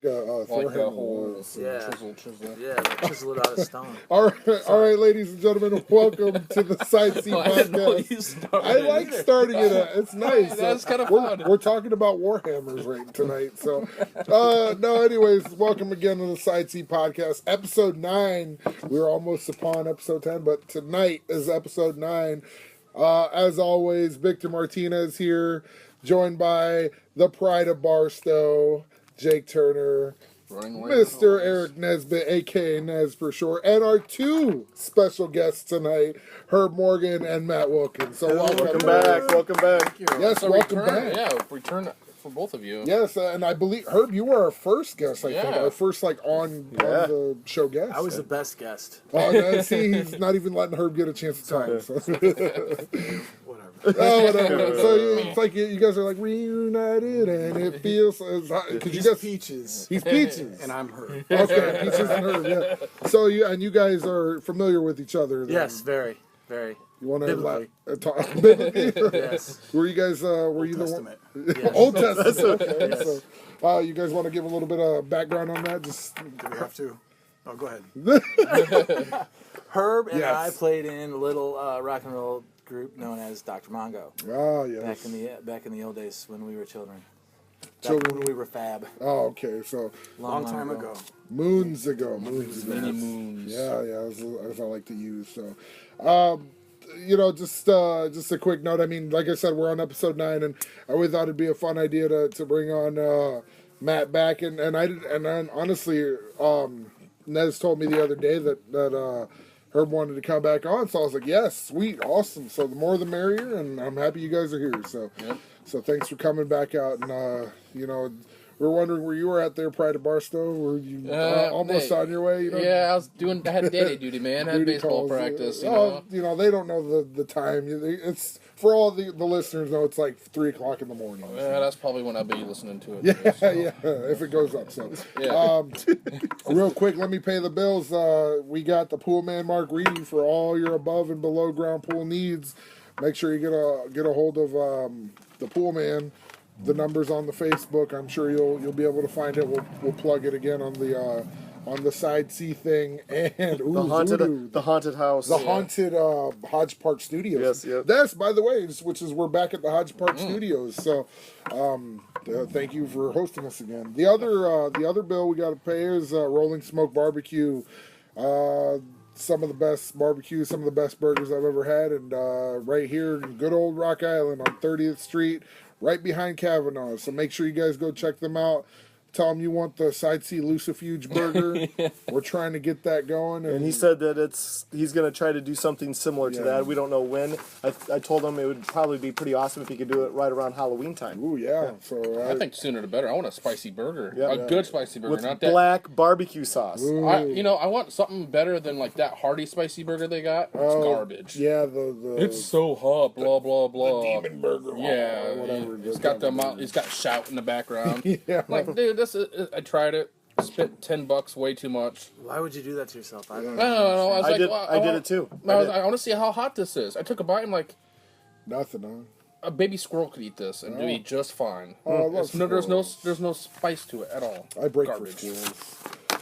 Thor hammer holes. Yeah. Chisel. Yeah, chisel it out of stone. All right, ladies and gentlemen, welcome to the Side C podcast. I like starting it. It's nice. That's kind of fun. We're talking about Warhammers right tonight. So, no, anyways, welcome again to the Side C podcast, episode 9. We're almost upon episode 10, but tonight is episode 9. As always, Victor Martinez here, joined by the Pride of Barstow, Jake Turner, Mr. Eric Nesbitt, a.k.a. Nez for short, and our 2 special guests tonight, Herb Morgan and Matt Wilkins. So welcome back. Welcome back. Yes, welcome back. Yeah, return for both of you. Yes, and I believe, Herb, you were our first guest, I think. Our first, on the show guest. I was the best guest. Oh, no, see, he's not even letting Herb get a chance to talk. So. Whatever. Whatever. So it's like you guys are like reunited, and it feels because you guys Peaches. He's Peaches, And I'm her. Okay, Peaches and Herb. Yeah. So you guys are familiar with each other. Then. Yes, very, very. You want to talk? Yes. Were you guys? Were you Testament. the one? Yes. Old Testament. Okay. Yes. So, you guys want to give a little bit of background on that? Just Do we have to? Oh, go ahead. Herb and Yes. I played in a little rock and roll group known as Dr. Mongo. Oh yes. Back in the old days when we were children. Children. When we were fab. Oh, okay. So Long Time ago. moons ago. Many moons. Yeah, as I like to use. So, just a quick note. I mean, like I said, we're on episode 9, and I always thought it'd be a fun idea to bring on Matt back, and then honestly, Nez told me the other day that Herb wanted to come back on, so I was like, yes, sweet, awesome. So the more the merrier, and I'm happy you guys are here. So, So thanks for coming back out, and we're wondering where you were at there, Pride of Barstow. Were you almost on your way? Yeah, I had daddy duty, man. I had baseball practice. They don't know the time. It's for all the listeners know it's like 3:00 in the morning. Yeah, that's probably when I'll be listening to it. Yeah, if it goes up. So, real quick, let me pay the bills. We got the Pool Man Mark Reedy for all your above and below ground pool needs. Make sure you get a hold of the Pool Man. The number's on the Facebook. I'm sure you'll be able to find it. We'll plug it again on the Side C thing and The haunted house. The haunted Hodge Park Studios. Yes, yep. That's, by the way, we're back at the Hodge Park Studios. So, thank you for hosting us again. The other bill we got to pay is Rolling Smoke Barbecue. Some of the best barbecue, some of the best burgers I've ever had, and right here in good old Rock Island on 30th Street, right behind Kavanaugh. So make sure you guys go check them out. Tell them you want the Side C Lucifuge burger. We're trying to get that going. And he said that he's going to try to do something similar to that. We don't know when. I told him it would probably be pretty awesome if he could do it right around Halloween time. Ooh, yeah. So I think sooner the better. I want a spicy burger. Yeah. Good spicy burger. With not that black barbecue sauce. I want something better than like that hearty spicy burger they got. It's garbage. Yeah, it's so hot, blah blah blah. The demon burger. Yeah, whatever. It's got it's got shout in the background. Yeah. Like, dude, I tried it. Spent $10, way too much. Why would you do that to yourself? I don't I know. don't know. I did it too. I want to see how hot this is. I took a bite. I'm like, nothing, huh? a baby squirrel could eat this and be just fine. Oh, I love There's no spice to it at all. I break Garbage. for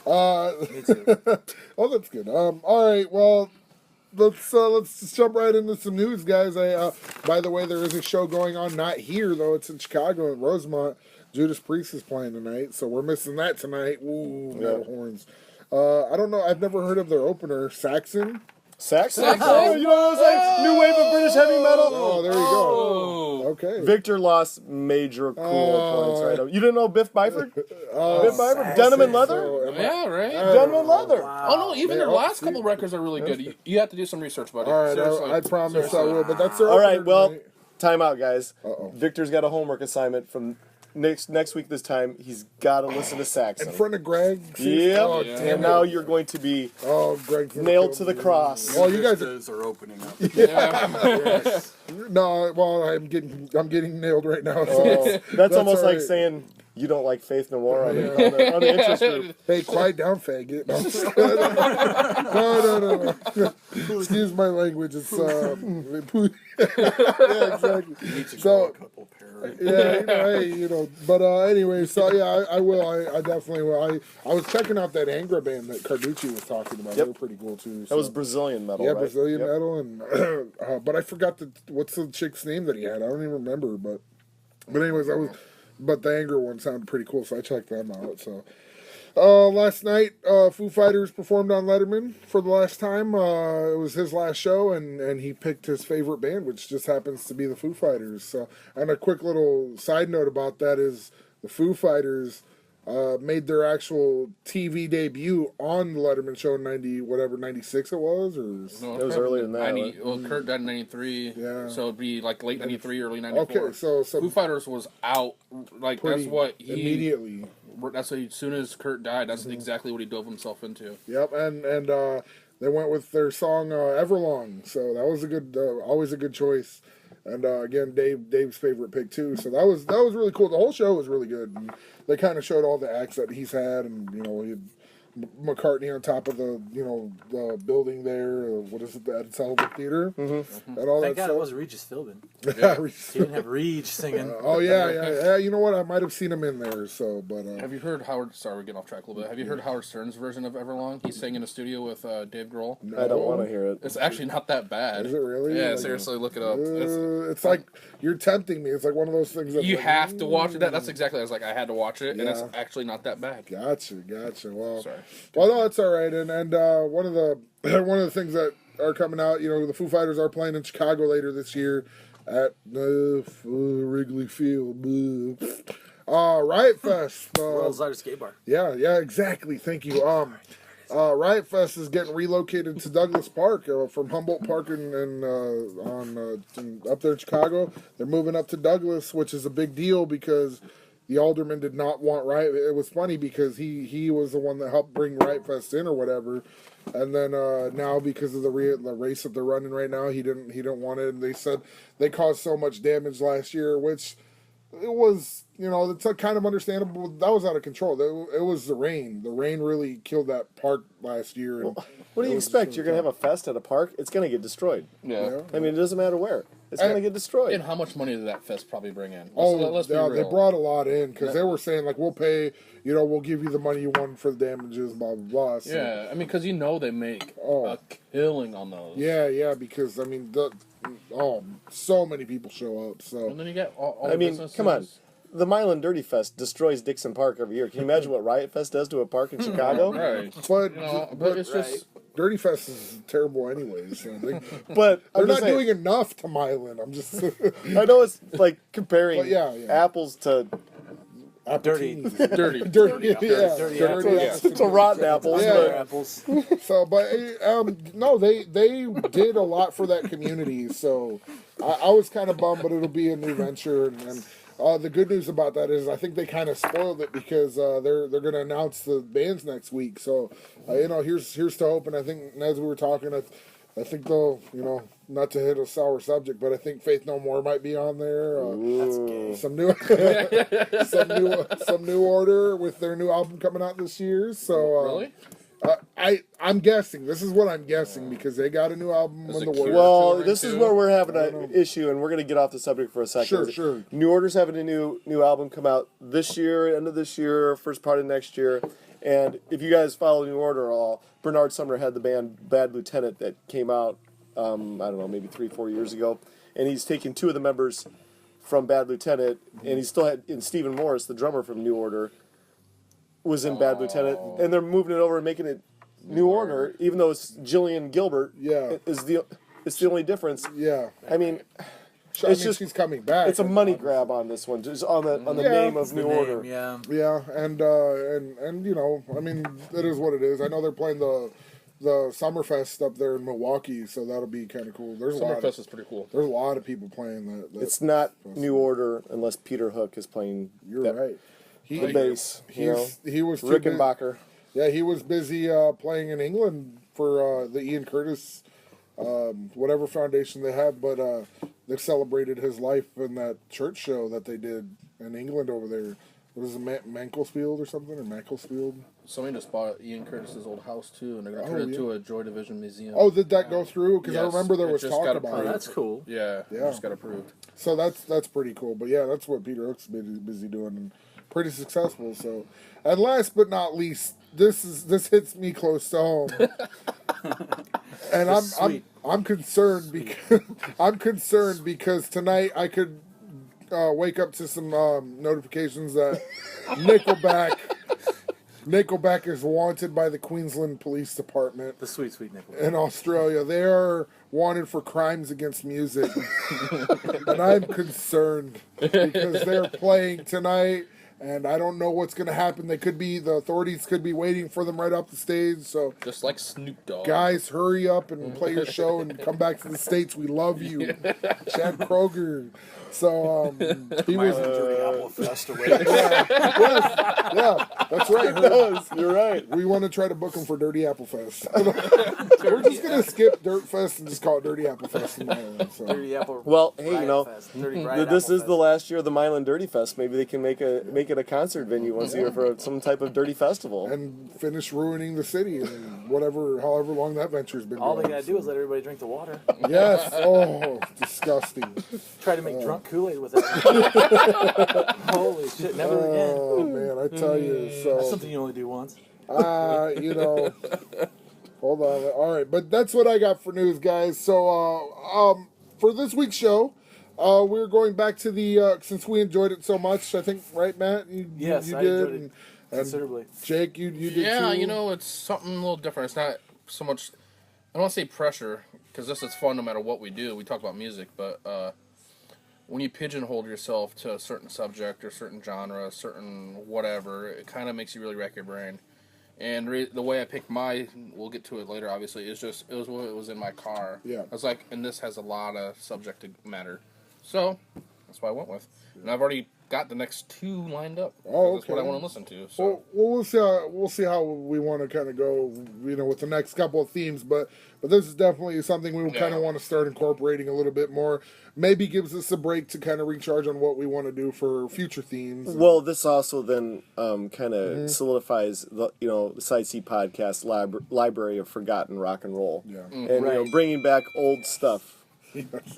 squirrels. Me too. Oh, that's good. All right. Well, let's just jump right into some news, guys. By the way, there is a show going on, not here though. It's in Chicago in Rosemont. Judas Priest is playing tonight, so we're missing that tonight. Ooh, metal horns. I don't know. I've never heard of their opener, Saxon. Saxon? Oh, you know what I was like? New wave of British heavy metal? Oh, there you go. Okay. Victor lost major cool points right now. You didn't know Biff Byford? Biff Byford? Saxon. Denim and Leather? So, Yeah, right. Denim and Leather. Wow. Oh no, even their last see. couple records are really good. You have to do some research, buddy. all right, Seriously. I promise Seriously. I will. But that's their All right, opener well, tonight. time out, guys. Uh-oh. Victor's got a homework assignment from next week this time. He's got to listen to Saxon. In front of Greg. Yep. Oh, Yeah. damn And it. now you're going to be Greg nailed to the cross. Well, you guys are, Vistas are opening up. Yes. no. Well, I'm getting nailed right now. So Oh, that's almost all like right. saying you don't like Faith No More on the interest group. Hey, quiet down, faggot. No, I'm just kidding. No. Excuse my language. It's yeah, exactly. You need to So- grow a couple pair right. But anyway, so yeah, I will. I definitely will. I was checking out that Angra band that Carducci was talking about. They Yep. were pretty cool too. That was Brazilian metal, yeah, right? Brazilian Yep. metal, and but I forgot what's the chick's name that he had. I don't even remember, but anyways, but the Angra one sounded pretty cool, so I checked them out. So. Last night, Foo Fighters performed on Letterman for the last time. It was his last show, and he picked his favorite band, which just happens to be the Foo Fighters. So, and a quick little side note about that is the Foo Fighters made their actual TV debut on the Letterman show in 96 it was, or No, It was earlier than that, 90, well, Kurt died in 93. Yeah. So it'd be like late 93, early 94. okay, so Foo Fighters was out. Like, pretty that's what he. immediately. That's what, as soon as Kurt died, that's exactly what he dove himself into. Yep, and they went with their song Everlong, so that was a good, always a good choice. And again, Dave's favorite pick too. So that was really cool. The whole show was really good. And they kind of showed all the acts that he's had, and he had McCartney on top of the the building there. What is it, the Ed Sullivan Theater, and all Thank that God it stuff. was Regis Philbin. Yeah. He didn't have Reg singing. Oh yeah. You know what? I might have seen him in there. So, but Have you heard Howard? Sorry, we're getting off track a little bit. Have you heard Howard Stern's version of Everlong? He sang in a studio with Dave Grohl. I don't want to hear it. It's actually not that bad. Is it really? Yeah, Like, seriously, look it up. it's like you're tempting me. It's like one of those things. That's You like, have to watch it. That's exactly. I was like, I had to watch it, and it's Yeah. actually not that bad. Gotcha. Well, Sorry. Well, no, it's all right. And one of the one of the things that are coming out, the Foo Fighters are playing in Chicago later this year at Wrigley Field. Riot Fest. World's largest skate bar. Yeah, exactly. Thank you. Riot Fest is getting relocated to Douglas Park from Humboldt Park and up there in Chicago. They're moving up to Douglas, which is a big deal because the alderman did not want Riot. It was funny because he was the one that helped bring Riot Fest in or whatever, and then now because of the race that they're running right now, he didn't want it. And they said they caused so much damage last year, which it was it's kind of understandable. That was out of control. It was the rain. The rain really killed that park last year. And What do you expect? You're going to have a fest at a park? It's going to get destroyed. Yeah. I mean, it doesn't matter where. It's going to get destroyed. And how much money did that fest probably bring in? Let's be they real. brought a lot in because they were saying like we'll pay, we'll give you the money you want for the damages, blah blah blah. So, Yeah, I mean, because they make Oh. a killing on those. yeah, because I mean, so many people show up. So And then you get all I the mean, businesses. come on. The Milan Dirty Fest destroys Dixon Park every year. Can you imagine what Riot Fest does to a park in Chicago? Right. but But it's just. Dirty Fest is terrible anyways. So But they're I'm just not saying, doing enough to Milan. I'm just I know it's like comparing But yeah. apples to Dirty. Dirty. dirty, yeah, Dirty dirty apples. to rotten apples. Yeah. Other But apples. So, but no, they did a lot for that community. So, I was kind of bummed, but it'll be a new venture. And the good news about that is, I think they kind of spoiled it because they're going to announce the bands next week. So, here's to hope. And I think as we were talking, I think they'll, not to hit a sour subject, but I think Faith No More might be on there. That's gay. Some new, some new order with their new album coming out this year. So, Really? I'm guessing. This is what I'm guessing because they got a new album Is in it the works. Cure? well, Children this is too? where we're having an issue, and we're going to get off the subject for a second. Sure. New Order's having a new album come out this year, end of this year, first part of next year. And if you guys follow New Order at all, Bernard Sumner had the band Bad Lieutenant that came out, I don't know, maybe 3-4 years ago. And he's taken two of the members from Bad Lieutenant, and he still had, and Stephen Morris, the drummer from New Order, was in Bad Lieutenant. And they're moving it over and making it New Order, even though it's Jillian Gilbert. Yeah. It's the only difference. Yeah. I mean, I mean, just- she's coming back. it's a money grab on this one, just on the name of The New name, Order. yeah. Yeah, and I mean, it is what it is. I know they're playing the Summerfest up there in Milwaukee, so that'll be kind of cool. There's Summerfest is pretty cool. a lot of people playing that. It's not New Order unless Peter Hook is playing You're that- right. the bass. You know, He was too busy. Rickenbacker. Yeah, he was busy playing in England for the Ian Curtis, whatever foundation they have. But they celebrated his life in that church show that they did in England over there. what is it, Mankelsfield or something, or Mankelsfield? Somebody just bought Ian Curtis's old house too, and they're gonna Oh, turn it yeah. into a Joy Division museum. Oh, did that go through? Because I Yes, remember there it was just talk got about Oh, approved. it. that's cool. Yeah, it Yeah. just got approved. So that's pretty cool. But yeah, that's what Peter Hook's busy doing, and pretty successful. So, and last but not least, this hits me close to home, and I'm concerned because tonight I could wake up to some notifications that Nickelback is wanted by the Queensland Police Department The sweet nickel. in Australia. They are wanted for crimes against music. And I'm concerned because they're playing tonight and I don't know what's going to happen. The authorities could be waiting for them right off the stage. So, Just like Snoop Dogg. guys, hurry up and play your show and come back to the States. We love you. Chad Kroger. So, he was. Milan Dirty Apple Fest away. Yeah, that's right. Yes, you're right. We want to try to book him for Dirty Apple Fest. We're just going to skip Dirt Fest and just call it Dirty Apple Fest in Ireland. So. Dirty Apple. Well, hey, you Riot know, Fest. Dirty Riot this Apple is the Fest. last year of the Milan Dirty Fest. Maybe they can make it a concert venue once a year for some type of dirty festival. And finish ruining the city and however long that venture's been All they going. gotta do is let everybody drink the water. Yes. Oh, disgusting. Try to make drunk Kool-Aid with it. Holy shit! Never again. Oh man, I tell you. That's So, something you only do once. you know. Hold on. All right, but that's what I got for news, guys. So, for this week's show, we're going back to the since we enjoyed it so much. I think, right, Matt? Yes, you I did. enjoyed it And considerably. Jake, you did Yeah, too. you know, it's something a little different. It's not so much. I don't want to say pressure because this is fun no matter what we do. We talk about music, but when you pigeonhole yourself to a certain subject or certain genre, certain whatever, it kind of makes you really rack your brain. And the way I picked we'll get to it later, obviously, it was what it was in my car. Yeah. I was like, and this has a lot of subject matter. So, that's what I went with. And I've already got the next two lined up. Oh, That's what I okay. want to listen to. So. Well, we'll see how we want to kind of go, with the next couple of themes. But this is definitely something we kind of want to start incorporating a little bit more. Maybe gives us a break to kind of recharge on what we want to do for future themes. Well, this also then kind of solidifies the the Side C podcast library of forgotten rock and roll, Yeah. and bringing back old stuff.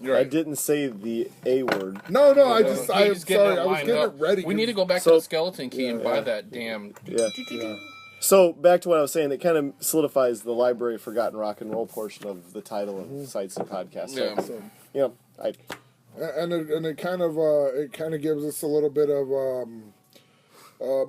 You're I right. didn't say the A word. No, I'm He's sorry. getting it I was lined getting up. it ready. We need to go back to So- the Skeleton Key and buy that damn. Yeah. So back to what I was saying, it kind of solidifies the library of forgotten rock and roll portion of the title of Side C podcast. So, Yeah. So, I and it kind of gives us a little bit of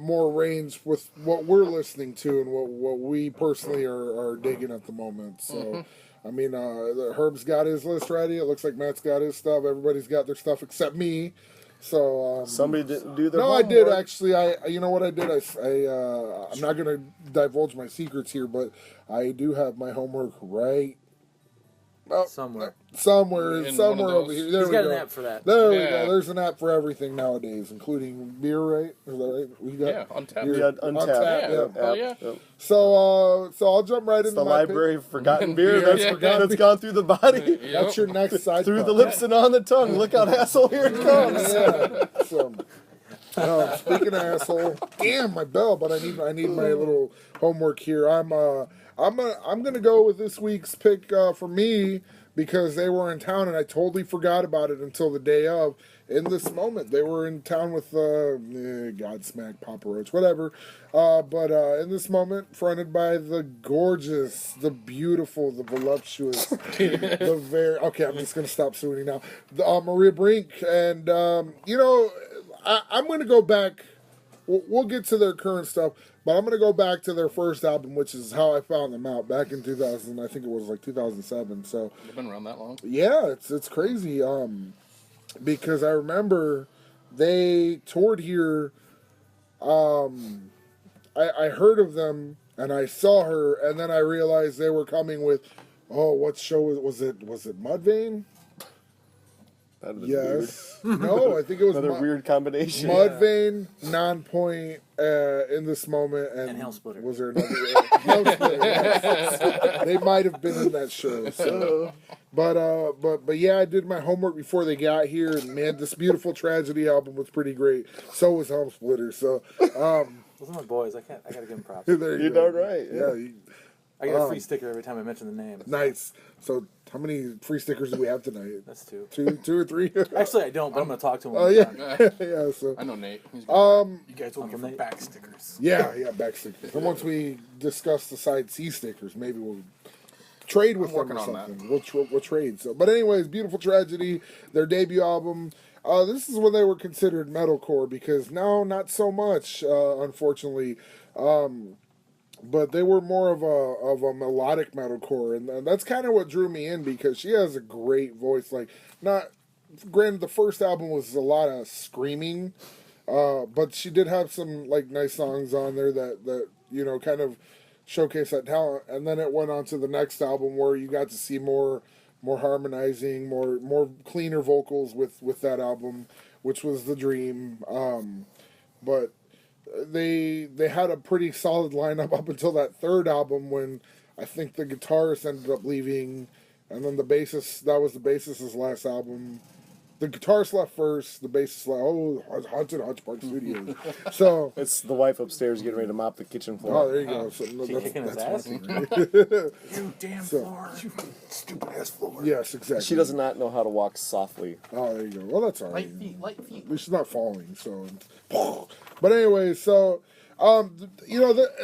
more range with what we're listening to and what we personally are digging at the moment. So, I mean, Herb's got his list ready. It looks like Matt's got his stuff. Everybody's got their stuff except me. So somebody didn't do their no, I homework. did actually. You know what I did? I'm not gonna divulge my secrets here, but I do have my homework right Somewhere. somewhere In one of over those. here. There He's we got go. an app for that. There we Yeah. go. There's an app for everything nowadays, including beer, right? Is that right? We got Yeah, Untapped. We had Untapped. Untapped, yeah. app. Oh, yeah. Yep. So I'll jump right It's into the my library of forgotten beer Beer, that's yeah. that's gone through the body, pick. That's your next side. through the thought. lips and on the tongue. Look out, asshole! Here it comes. Yeah. So, speaking of asshole, damn my bell, but I need my little homework here. I'm gonna go with this week's pick for me because they were in town and I totally forgot about it until the day of. In this moment, they were in town with Godsmack, Papa Roach, whatever. But in this moment, fronted by the gorgeous, the beautiful, the voluptuous, the very okay. I'm just gonna stop swooning now. Maria Brink, and I'm gonna go back. We'll get to their current stuff, but I'm gonna go back to their first album, which is how I found them out back in 2000. I think it was like 2007. So They've been around that long. yeah, it's crazy. Because I remember they toured here. I heard of them and I saw her, and then I realized they were coming with. Oh, what show was it? Was it Mudvayne? That'd have been weird. Yes. No, I think it was Another weird combination. Mudvayne, Non-Point, in this moment, and Hell Splitter. Was there another? Hell Splitter, yes. They might have been in that show. So. But yeah, I did my homework before they got here, and man, this Beautiful Tragedy album was pretty great. So was Hell Splitter. So Those are my boys. I gotta give them props. there You're go. darn right. Yeah. I get a free sticker every time I mention the name. Nice. So how many free stickers do we have tonight? That's two. Two or three? Actually, I don't, but I'm gonna talk to him. Oh yeah, yeah. So I know Nate. He's good. You guys will get Uncle Nate. back stickers. yeah, back stickers. And once we discuss the side C stickers, maybe we'll trade with them or working on something. We'll trade. So, but anyways, Beautiful Tragedy, their debut album. This is when they were considered metalcore because now not so much, unfortunately. But they were more of a melodic metalcore, and that's kind of what drew me in because she has a great voice. Like, not granted, the first album was a lot of screaming, but she did have some like nice songs on there that kind of showcase that talent. And then it went on to the next album where you got to see more harmonizing, more cleaner vocals with that album, which was The Dream. But they had a pretty solid lineup up until that third album when I think the guitarist ended up leaving, and then the bassist, that was the bassist's last album. The guitarist left first, the bassist left, Haunted Hutch Park Studios. So, It's the wife upstairs getting ready to mop the kitchen floor. oh, there you go. So, She kicking his ass? You damn So- floor. You stupid ass floor. yes, exactly. She does not know how to walk softly. Oh, there you go. Well, that's all right. Light feet. At least she's not falling. So, but anyway, so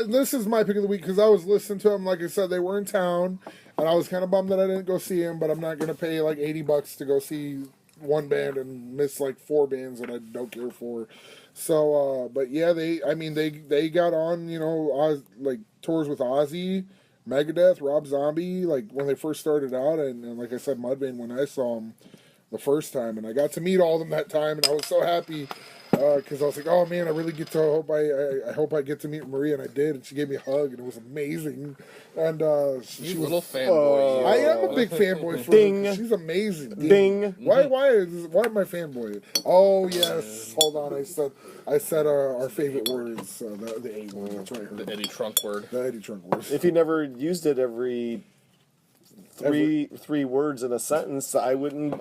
this is my pick of the week because I was listening to them. Like I said, they were in town, and I was kind of bummed that I didn't go see them. But I'm not gonna pay like $80 to go see one band and miss like 4 bands that I don't care for. So, but yeah, they got on like tours with Ozzy, Megadeth, Rob Zombie, like when they first started out, and like I said, Mudvayne when I saw them the first time, and I got to meet all of them that time, and I was so happy because I was like, oh man, I really get to I hope I get to meet Maria, and I did, and she gave me a hug, and it was amazing, and she You was. little fanboy. I am a big fanboy for Ding. her. She's amazing. Ding. Why am I fanboy? Oh yes. Hold on. I said our favorite words. The A word. That's right. The Eddie Trunk word. The Eddie Trunk words. If you never used it every three words in a sentence, I wouldn't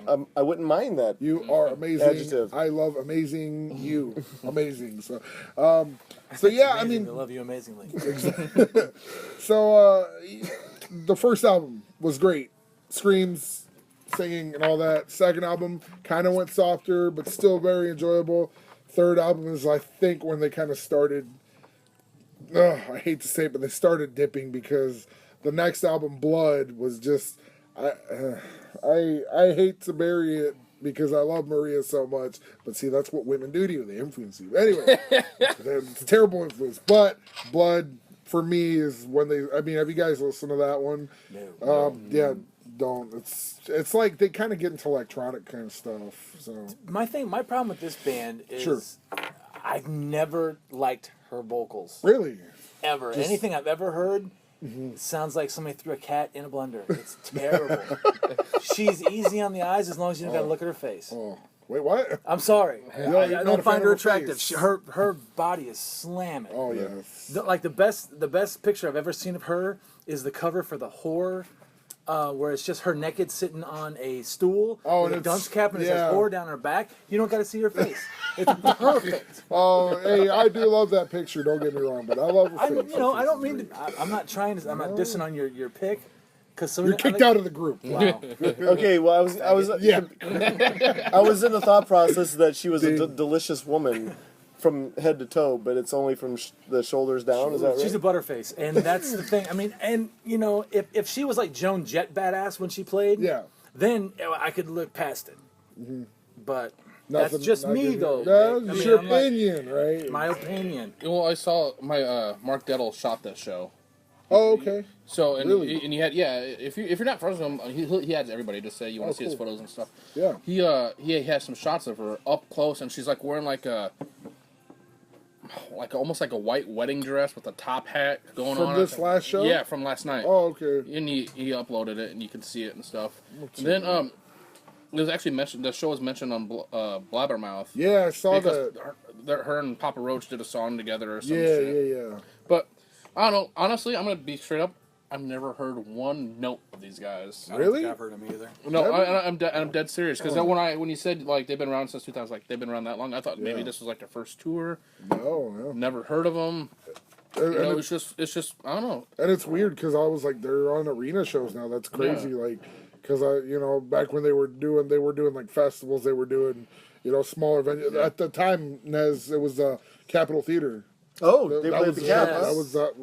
mind that. You are amazing. Adjective. I love amazing. You amazing. So yeah. I Amazing. mean, I love you amazingly. so the first album was great. Screams, singing, and all that. Second album kind of went softer, but still very enjoyable. Third album is, I think, when they kind of started. I hate to say it, but they started dipping because the next album, Blood, was just. I hate to bury it because I love Maria so much, but see, that's what women do to you. They influence you. Anyway, it's a terrible influence. But Blood, for me, is when they. I mean, have you guys listened to that one? No. Yeah. Don't. It's like they kind of get into electronic kind of stuff. So My problem with this band is Sure. I've never liked her vocals really, ever. Anything I've ever heard sounds like somebody threw a cat in a blender. It's terrible. She's easy on the eyes as long as you don't gotta look at her face. oh wait, what? I'm sorry. you're I not a don't fan find of her her attractive. face. Her body is slamming. Oh yes. Like the best picture I've ever seen of her is the cover for the Whore, where it's just her naked sitting on a stool Oh, with and a it's- dunce cap and it yeah. says Whore down her back. You don't got to see her face. It's perfect. Oh, hey, I do love that picture. Don't get me wrong, but I love her face. I don't mean to. I'm not trying to. I'm not dissing on your pick, because You're kicked out of the group. Wow. Okay, well, I was Yeah. I was in the thought process that she was a delicious woman from head to toe, but it's only from the shoulders down. Is that right? She's a butterface, and that's the thing. I mean, and if she was like Joan Jett badass when she played, Yeah. then I could look past it. But Nothing- that's just not me, good. though. That's I mean, your I'm like- opinion, right? my opinion. Well, I saw my Mark Dettel shot that show. Oh, okay. So and Really? he had if you're not friends with him, he has everybody just say you want to see his cool. photos and stuff. Yeah. He has some shots of her up close, and she's like wearing like almost like a white wedding dress with a top hat going From on. this last show? Yeah, from last night. Oh, okay. And he uploaded it, and you can see it and stuff. And then It was actually mentioned. The show was mentioned on Blabbermouth. Yeah, I saw Because that. her and Papa Roach did a song together or some Yeah, shit. yeah. But I don't know. Honestly, I'm gonna be straight up. I've never heard one note of these guys. I don't Really? think I've heard him either. No, Never? I'm dead serious. Because when you said like they've been around since 2000, like they've been around that long, I thought maybe Yeah. this was like their first tour. No. Never heard of them. And, You know, and, it's just I don't know. and it's weird because I was like, they're on arena shows now. That's crazy. Yeah. Like, because back when they were doing like festivals, they were doing, smaller venues. At the time, Nez, it was Capitol Theater. Oh, That they played was the the Cap. show.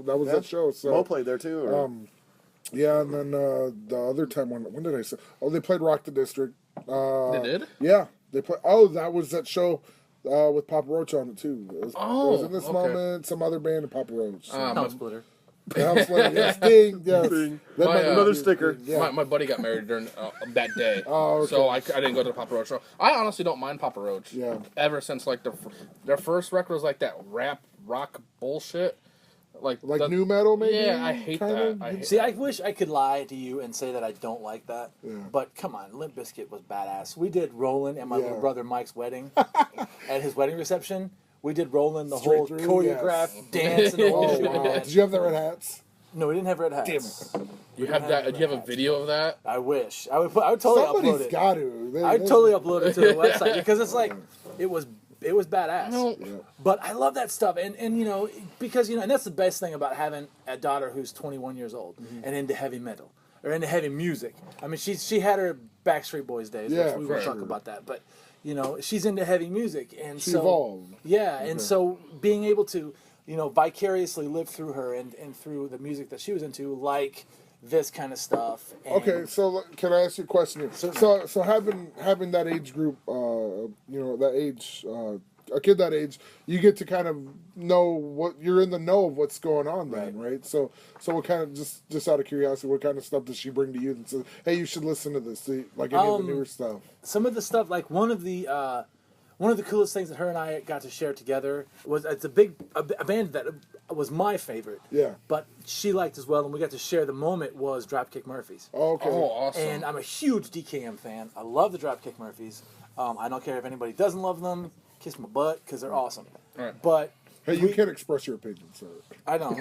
That was Yeah. that show. So Mo played there too. Or? yeah, and then the other time when did I say? Oh, they played Rock the District. They did? Yeah, they played. Oh, that was that show with Papa Roach on it too. It was in this okay. moment, some other band and Papa Roach. So. Helm Splitter. Yeah, Sting, yes. Sting. That My, might be- Another sticker. Yeah. My buddy got married during that day. Oh, okay. So I didn't go to the Papa Roach show. I honestly don't mind Papa Roach. Yeah. Ever since like their first record was like that rap rock bullshit. Like new metal, maybe. Yeah, I hate kinda? that. I hate See, I wish I could lie to you and say that I don't like that. Yeah. But come on, Limp Bizkit was badass. We did Rollin' at my Yeah. little brother Mike's wedding. At his wedding reception, we did Rollin' the Straight whole through? choreographed Yes. dance and the whole Oh shit. wow! man. Did you have the red hats? No, we didn't have red hats. Damn it! You have that? Do you have a video of that? I wish. I would totally upload Somebody's it. got to. I'd totally upload it to the website because it's like it was badass. No. But I love that stuff, and because and that's the best thing about having a daughter who's 21 years old Mm-hmm. and into heavy metal or into heavy music. I mean, she had her Backstreet Boys days. Yeah, which we for won't talk sure. about that, but she's into heavy music, and She so evolved. yeah, and so being able to vicariously live through her and through the music that she was into, like this kind of stuff. And Okay, so can I ask you a question here? So having that age group, that age, a kid that age, you get to kind of know what you're in the know of what's going on then, right? So what kind of just out of curiosity, what kind of stuff does she bring to you and says, hey, you should listen to this, like any of the newer stuff? some of the stuff, like one of the coolest things that her and I got to share together was it's a band that was my favorite. Yeah. But she liked as well, and we got to share the moment was Dropkick Murphys. Oh, okay. Oh, awesome. And I'm a huge DKM fan. I love the Dropkick Murphys. I don't care if anybody doesn't love them. Kiss my butt because they're awesome. Right. But Hey, you can't express your opinion, sir. I know.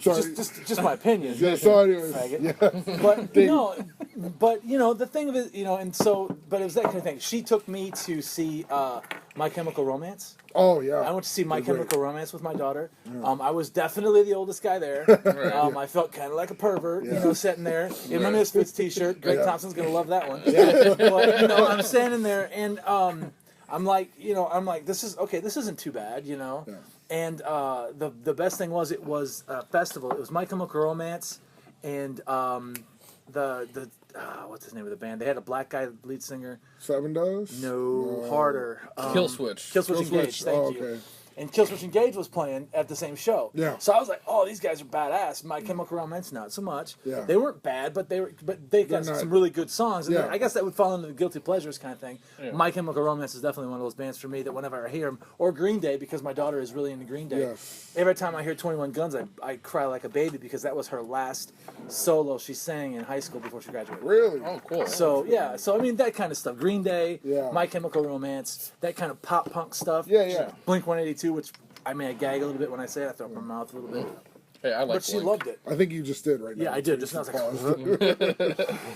Sorry. just my opinion. Yeah, so anyways, Faggot. yeah. But the thing of it, and so, but it was that kind of thing. She took me to see My Chemical Romance. Oh, yeah. I went to see My They're great. Chemical Romance with my daughter. I was definitely the oldest guy there. I felt kind of like a pervert, sitting there in my Misfits t-shirt. Greg Yeah. Thompson's gonna love that one. But I'm standing there, and I'm like, this isn't too bad, And the best thing was it was a festival. It was My Chemical Romance, and the what's his name of the band? They had a black guy lead singer. Seven Does? No, harder. Killswitch. Killswitch Engage. Thank Oh, you. okay. And Killswitch Engage was playing at the same show. Yeah. So I was like, "Oh, these guys are badass." My Chemical Romance, not so much. Yeah. They weren't bad, but they got They're not- some really good songs. And Yeah. I guess that would fall into the guilty pleasures kind of thing. Yeah. My Chemical Romance is definitely one of those bands for me that whenever I hear them, or Green Day because my daughter is really into Green Day. Yes. Every time I hear 21 Guns, I cry like a baby because that was her last solo she sang in high school before she graduated. Really? Oh, cool. So yeah, I mean that kind of stuff. Green Day, Yeah. My Chemical Romance, that kind of pop punk stuff. Yeah, yeah. Blink 182, which I gag a little bit when I say it. I throw up my mouth a little bit, Hey, I like but she Blink. loved it. I think you just did right now. Yeah, I did. Just now, I was like,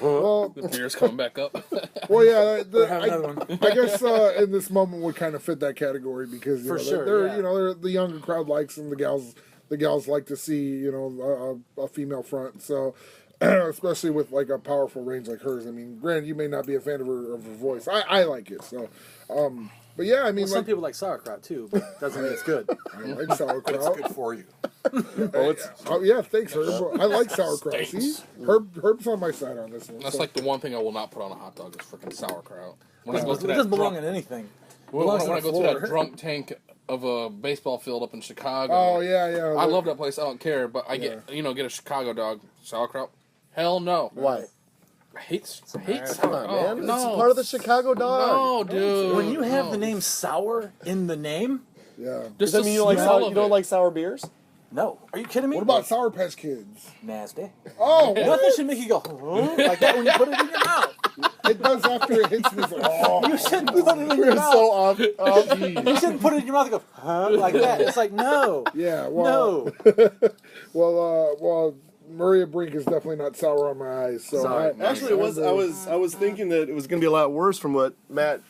Well, The beer's coming back up. well, yeah. have another one. I guess in this moment would kind of fit that category because For know, sure, they're yeah. they're, the younger crowd likes them. The gals like to see a female front. So especially with like a powerful range like hers. I mean, granted, you may not be a fan of her voice. I like it. So, but yeah, I mean, Well, some like people like sauerkraut too, but doesn't mean it's good. I like sauerkraut. It's good for you. Oh yeah, thanks, Herb. I like sauerkraut. See, Herb's on my side on this one. That's so. like the one thing I will not put on a hot dog is freaking sauerkraut. When I go It to doesn't that belong drunk, in anything. when belongs I on the go to floor. that drunk tank of a baseball field up in Chicago. Oh yeah. I love that place. I don't care, but I get a Chicago dog sauerkraut. Hell no. Why? I hate Come sauerkraut. on, man. No, It's part of the Chicago dog. no, dude. When you have no. the name sour in the name, Yeah. Just Does that the mean you like smell sour, of you don't it. like sour beers? no. Are you kidding me? What about Sour Patch Kids? nasty? Oh, Nothing should make you go like that when you put it in your mouth. it does after it hits me. It's like, oh. You shouldn't put it in your We're mouth. so off. You shouldn't put it in your mouth and go, huh? Like that. It's like, no. Yeah, well, No. well, Maria Brink is definitely not sour on my eyes. So Sorry. Actually, it was. I was thinking that it was going to be a lot worse from what Matt,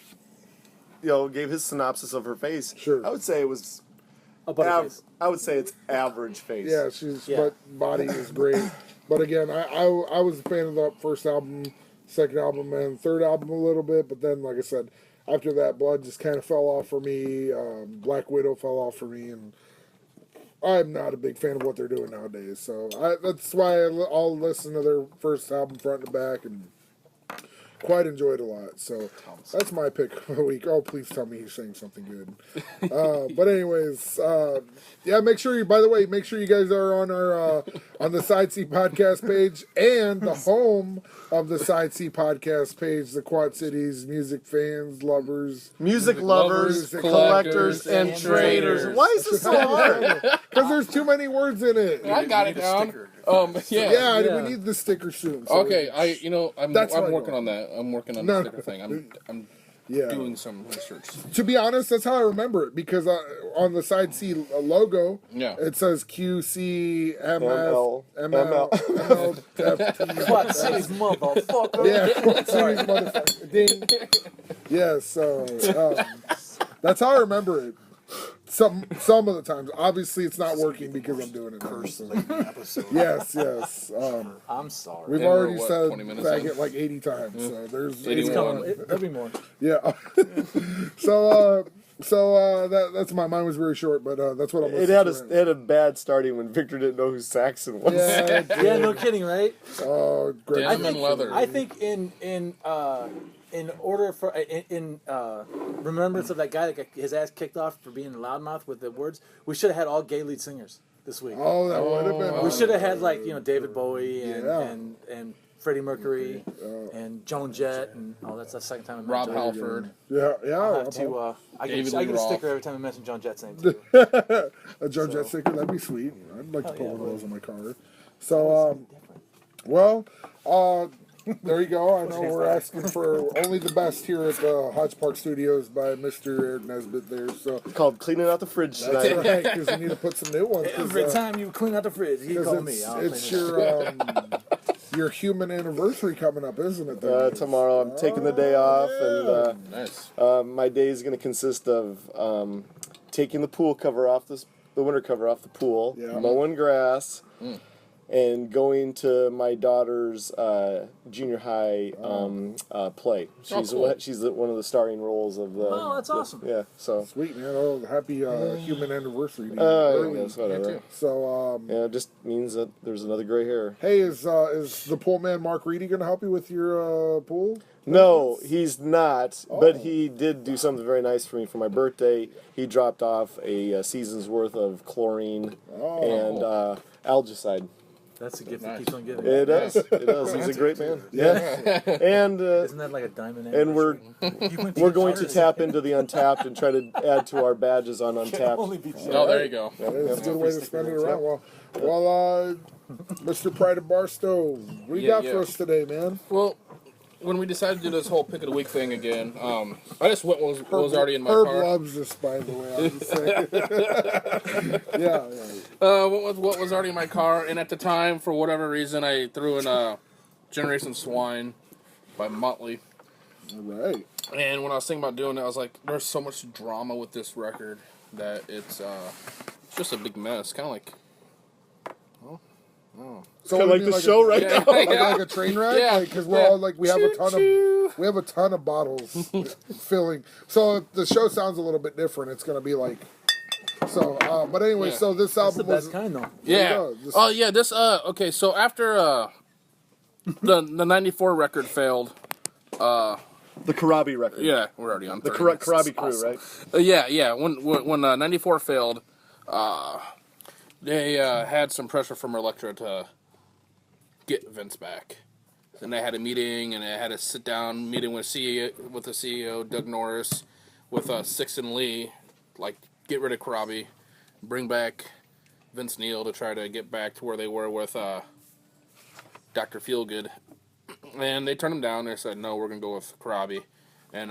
gave his synopsis of her face. Sure. I would say it was. A butterface. I would say it's average face. Yeah, Yeah. but body is great. But again, I was a fan of the first album, second album, and third album a little bit. But then, like I said, after that, Blood just kind of fell off for me. Black Widow fell off for me, and I'm not a big fan of what they're doing nowadays. So that's why I'll listen to their first album front to back and quite enjoyed a lot. So that's my pick of the week. Oh, please tell me he's saying something good. But anyways, yeah, make sure you guys are on our on the Side C podcast page and the home of the Side C podcast page, the Quad Cities music fans, lovers. Music lovers, lovers, collectors, and and traders. traders. Why is this so hard? Because there's too many words in it. I got it need a down. sticker. Yeah. Yeah, we need the sticker soon. So Okay, I'm That's what I working go. on that. I'm working on No, the sticker thing. I'm yeah. doing some research. To be honest, that's how I remember it because on the Side C logo, Yeah. it says QC ML. Quad Cities, motherfucker. Yeah, Quad Cities, motherfucker. Ding. Yeah, so that's how I remember it. Some of the times, obviously, it's not working because I'm doing it. Now, so. Yes. I'm sorry. We've And we're, already what, said 20 minutes faggot in? like 80 times, so there's 81. There'll be more. Yeah. That's my mine was very short, but that's what I'm. It had a bad starting when Victor didn't know who Saxon was. Yeah. Yeah, no kidding, right? Oh, great. Denim and leather. I think in order for in remembrance of that guy that got his ass kicked off for being a loudmouth with the words, we should have had all gay lead singers this week. Oh, that would have been. We should have had David Bowie and Yeah. and Freddie Mercury and Joan Jett and that's the second time I Rob mentioned Halford. Yeah. I have to. I David get Lee a Roth. sticker every time I mention Joan Jett's name too. A Joan Jett sticker, that'd be sweet. I'd like to put yeah, one of those in my car. So, there you go. I know we're asking for only the best here at the Hodge Park Studios by Mr. Eric Nesbitt there. So Called cleaning out the fridge that's tonight. right, because we need to put some new ones. Every time you clean out the fridge, you call me. I'll It's clean it your up. your human anniversary coming up, isn't it? there? Tomorrow I'm taking the day off, and Nice. my day is going to consist of taking the pool cover off the winter cover off the pool, Yeah. mowing grass, and going to my daughter's junior high play. She's cool. she's one of the starring roles of the. Oh, that's awesome. Yeah, so Sweet man! Oh, happy human anniversary! to you. I guess whatever. too. So, Yeah, it just means that there's another gray hair. hey, is the pool man Mark Reedy going to help you with your pool? No, he's not. But Oh. he did do something very nice for me for my birthday. He dropped off a season's worth of chlorine and algicide. That's a gift that Nice. keeps on giving. It does. It does. He's a great man. Yeah. And Isn't that like a diamond? and we're going to tap into the Untapped and try to add to our badges on Untapped. only be Oh, there you go. It's a good way to spend it around. Well, Mr. Pride of Barstow, what do you got for us today, man? Well, when we decided to do this whole pick of the week thing again, I just went what was already in my Herb car. loves this, by the way. I'm just saying. Yeah. What was already in my car, and at the time, for whatever reason, I threw in Generation Swine by Motley. All right. And when I was thinking about doing it, I was like, there's so much drama with this record that it's just a big mess. Kind of like, So Kinda it'd like be the show right Yeah. now. Like a train wreck, Yeah. because we're all like we have a ton of bottles filling. So if the show sounds a little bit different, it's gonna be like. So, but anyway, Yeah. so this That's the album was best kind, though. There you yeah. go. Just- Oh yeah, this okay. So after the '94 record failed, The Karabi record. yeah, we're already on The 30 minutes. Karabi crew, Awesome. right? Yeah. When '94 failed, they had some pressure from Elektra to get Vince back. And they had a meeting, and they had a sit-down meeting with the CEO Doug Norris, with Six and Lee, like get rid of Karabi, bring back Vince Neil to try to get back to where they were with Dr. Feelgood. And they turned him down. They said, no, we're going to go with Karabi. And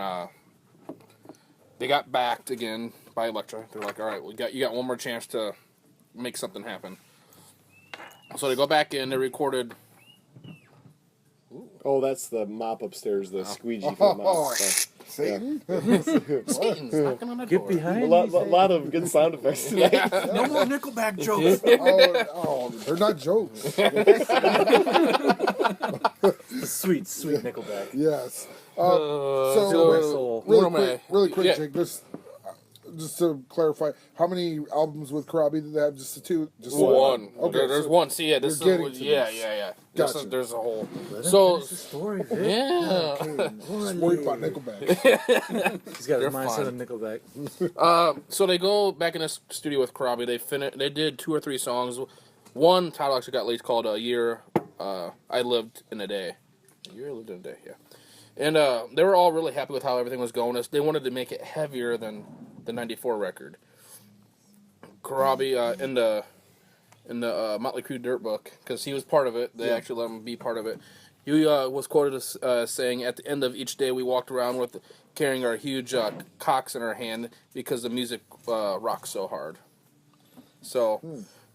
they got backed again by Elektra. They're like, all right, you got one more chance to make something happen. So they go back in. They recorded... Oh, that's the mop upstairs, the squeegee for the mop. Oh, So, Satan? Satan's knocking on the Get door. behind a me. lot of good sound effects tonight. No more Nickelback jokes. They're not jokes. Sweet Nickelback. Yes. Silver So, Soul. really quick, Yeah. Jake. Just to clarify, how many albums with Karabi did they have? Just the two? Just One. Okay, There's so one. See, yeah, this you're getting is... to Yeah, this. yeah. Gotcha. There's a whole... Let So... him finish the story, Vic. Yeah. Just worried about Nickelback. He's got They're his mindset fine. of Nickelback. So they go back in the studio with Karabi. They did 2 or 3 songs. One title actually got leaked called "A Year I Lived in a Day." A Year I Lived in a Day, yeah. And they were all really happy with how everything was going. They wanted to make it heavier than the '94 record. Karabi in the Motley Crue Dirt Book, because he was part of it. They actually let him be part of it. He was quoted as saying, "At the end of each day, we walked around with carrying our huge cocks in our hand because the music rocks so hard." So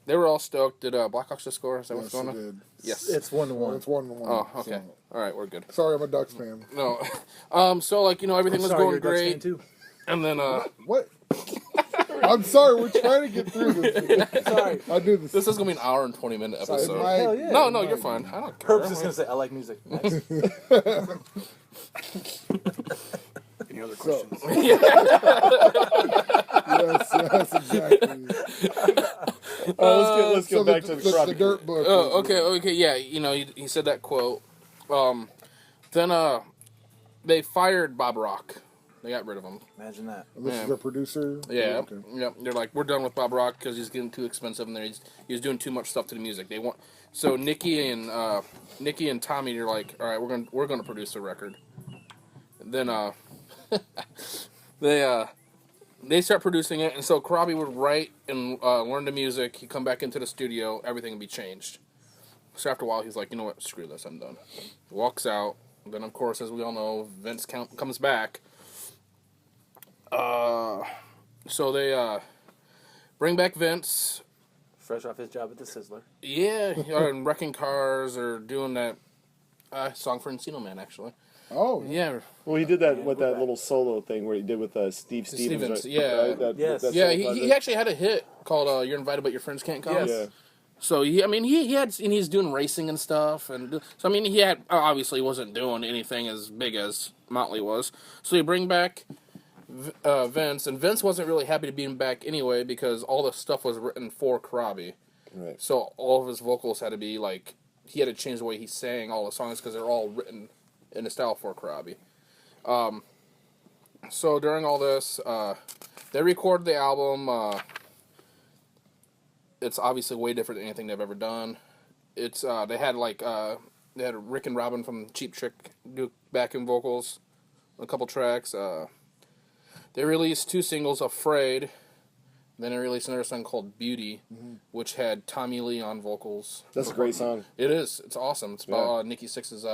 they were all stoked. Did Blackhawks just score? Is that what's Yes, going it on? did. Yes. It's 1-1. It's 1-1. Oh, okay. So- All right, we're good. Sorry, I'm a Ducks fan. No. So everything was Sorry, going you're a Ducks fan great, too. and then What? I'm sorry, we're trying to get through this. Sorry. I do this. this is gonna be an hour and 20-minute Sorry, episode. my- Hell yeah. No, you're fine. I don't care. Herb's just gonna say, "I like music." Next. Any other questions? Yes, exactly. Let's So go back to the the Karabi. Dirt Book. Oh, okay, yeah. He said that quote. Then they fired Bob Rock. They got rid of him. Imagine that. This Yeah. is the producer? Yeah, Okay. yep. They're like, we're done with Bob Rock because he's getting too expensive, and he was doing too much stuff to the music. They want so Nikki and Tommy are like, all right, we're gonna produce a record. And then they start producing it, and so Karabi would write and learn the music. He'd come back into the studio, everything would be changed. So after a while, he's like, you know what, screw this, I'm done. He walks out. Then, of course, as we all know, Vince comes back. So they bring back Vince. Fresh off his job at the Sizzler. Yeah, and wrecking cars or doing that song for Encino Man, actually. Oh, Yeah, Well, he did that Yeah, with we're that back. little solo thing where he did with Steve Stevens. Stevens, right? yeah. Right? Yes. that yeah. solo He project. actually had a hit called "You're Invited but Your Friends Can't Come." Yes. Yeah. So he had, and he's doing racing and stuff, and so he had obviously wasn't doing anything as big as Motley was. So you bring back Vince, and Vince wasn't really happy to be back anyway because all the stuff was written for Karabi. Right. So all of his vocals had to be like he had to change the way he sang all the songs because they're all written in a style for Karabi. So during all this, they recorded the album. It's obviously way different than anything they've ever done. It's they had Rick and Robin from Cheap Trick do backing vocals, a couple tracks. They released 2 singles, "Afraid." Then they released another song called "Beauty," which had Tommy Lee on vocals. That's a great song. It is. It's awesome. It's about Nikki Sixx's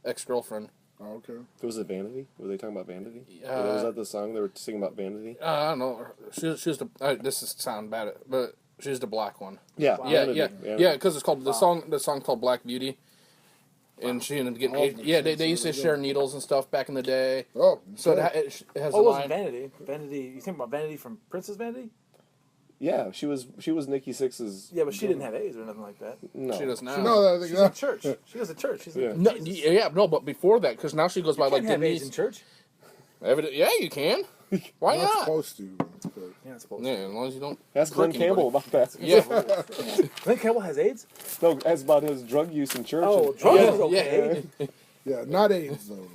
ex-girlfriend. Oh, okay. Was it Vanity? Were they talking about Vanity? Uh, Was that the song they were singing about Vanity? I don't know. She was the. This is sound bad, but she's the black one. Yeah. Yeah, Vanity. yeah, because it's called the song called Black Beauty, and she ended up getting. They used to share needles and stuff back in the day. Oh, So okay. it has Oh, a it wasn't line. Vanity. Vanity. You think about Vanity from Princess Vanity? Yeah, she was Nikki Sixx's. Yeah, but she didn't have AIDS or nothing like that. No. She does now. No, I think She's in church. She goes to church. She's Yeah. like, No, no, but before that, because now she goes by you like can't have AIDS in Denise. church. Yeah, you can. Why not not? supposed to. But Yeah, it's supposed Yeah, as long as you don't. Ask Glenn prick Campbell anybody. about that. Yeah. Glenn Campbell has AIDS? No, ask about his drug use in church. Oh, and- drugs Yeah, is okay. yeah, not AIDS though.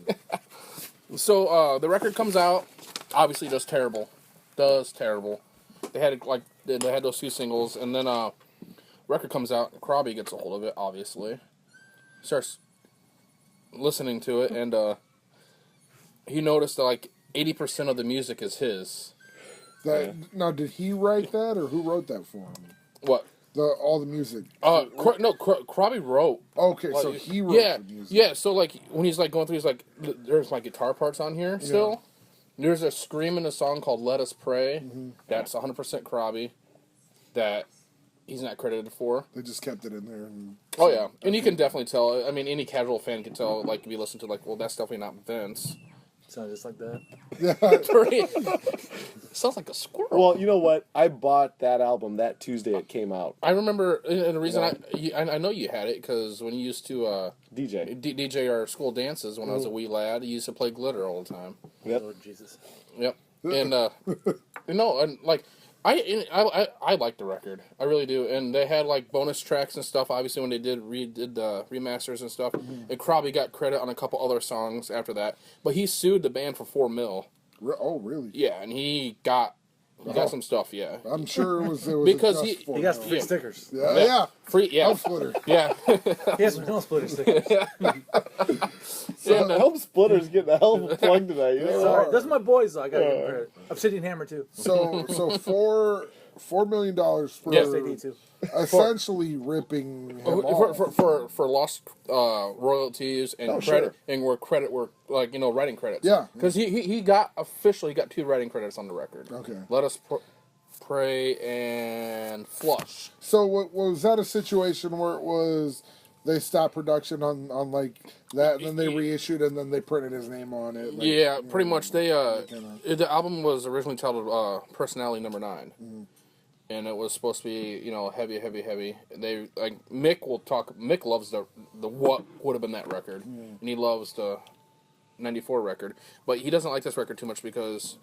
So the record comes out. Obviously, does terrible. They had they had those 2 singles, and then record comes out. Karabi gets a hold of it. Obviously, starts listening to it, and he noticed that like 80% of the music is his. Now, did he write that, or who wrote that for him? What? all the music. Krabi wrote. Okay, so Like, he wrote yeah, the music. yeah. So like when he's like going through, he's like, there's like guitar parts on here still. There's a scream in a song called "Let Us Pray." That's 100% Krabi. That he's not credited for. They just kept it in there. And Oh yeah, and you can definitely tell. I mean, any casual fan can tell. Like if you listen to like, well, that's definitely not Vince. Sounds just like that. Sounds like a squirrel. Well, you know what? I bought that album that Tuesday it came out. I remember, and the reason I know you had it because when you used to DJ. DJ our school dances when I was a wee lad, you used to play Glitter all the time. Yep. Lord Jesus. Yep, and and like I like the record, I really do, and they had like bonus tracks and stuff. Obviously, when they redid the remasters and stuff, and Krabi got credit on a couple other songs after that, but he sued the band for $4 million. Oh, really? Yeah, and he got some stuff. Yeah, I'm sure it was Because just he for He got him. free stickers. Yeah. free. Yeah, Help Splitter. yeah. He has some Hill Splitter stickers. And, Help Splitter's getting a hell of a plug tonight. You know? Sorry, those are my boys, though. I got to give them credit. Obsidian Hammer, too. So $4 million for Yes, They need to. essentially ripping him off. for lost royalties and credit and where credit were like writing credits. Yeah. because he got officially got 2 writing credits on the record. Okay. Let Us Pray and Flush. So was that a situation where it was they stopped production on like that, and then they reissued, and then they printed his name on it? Like, Yeah, pretty much. They kinda- the album was originally titled Personality Number 9. And it was supposed to be, heavy. They like Mick will talk. Mick loves the what would have been that record, and he loves the '94 record. But he doesn't like this record too much because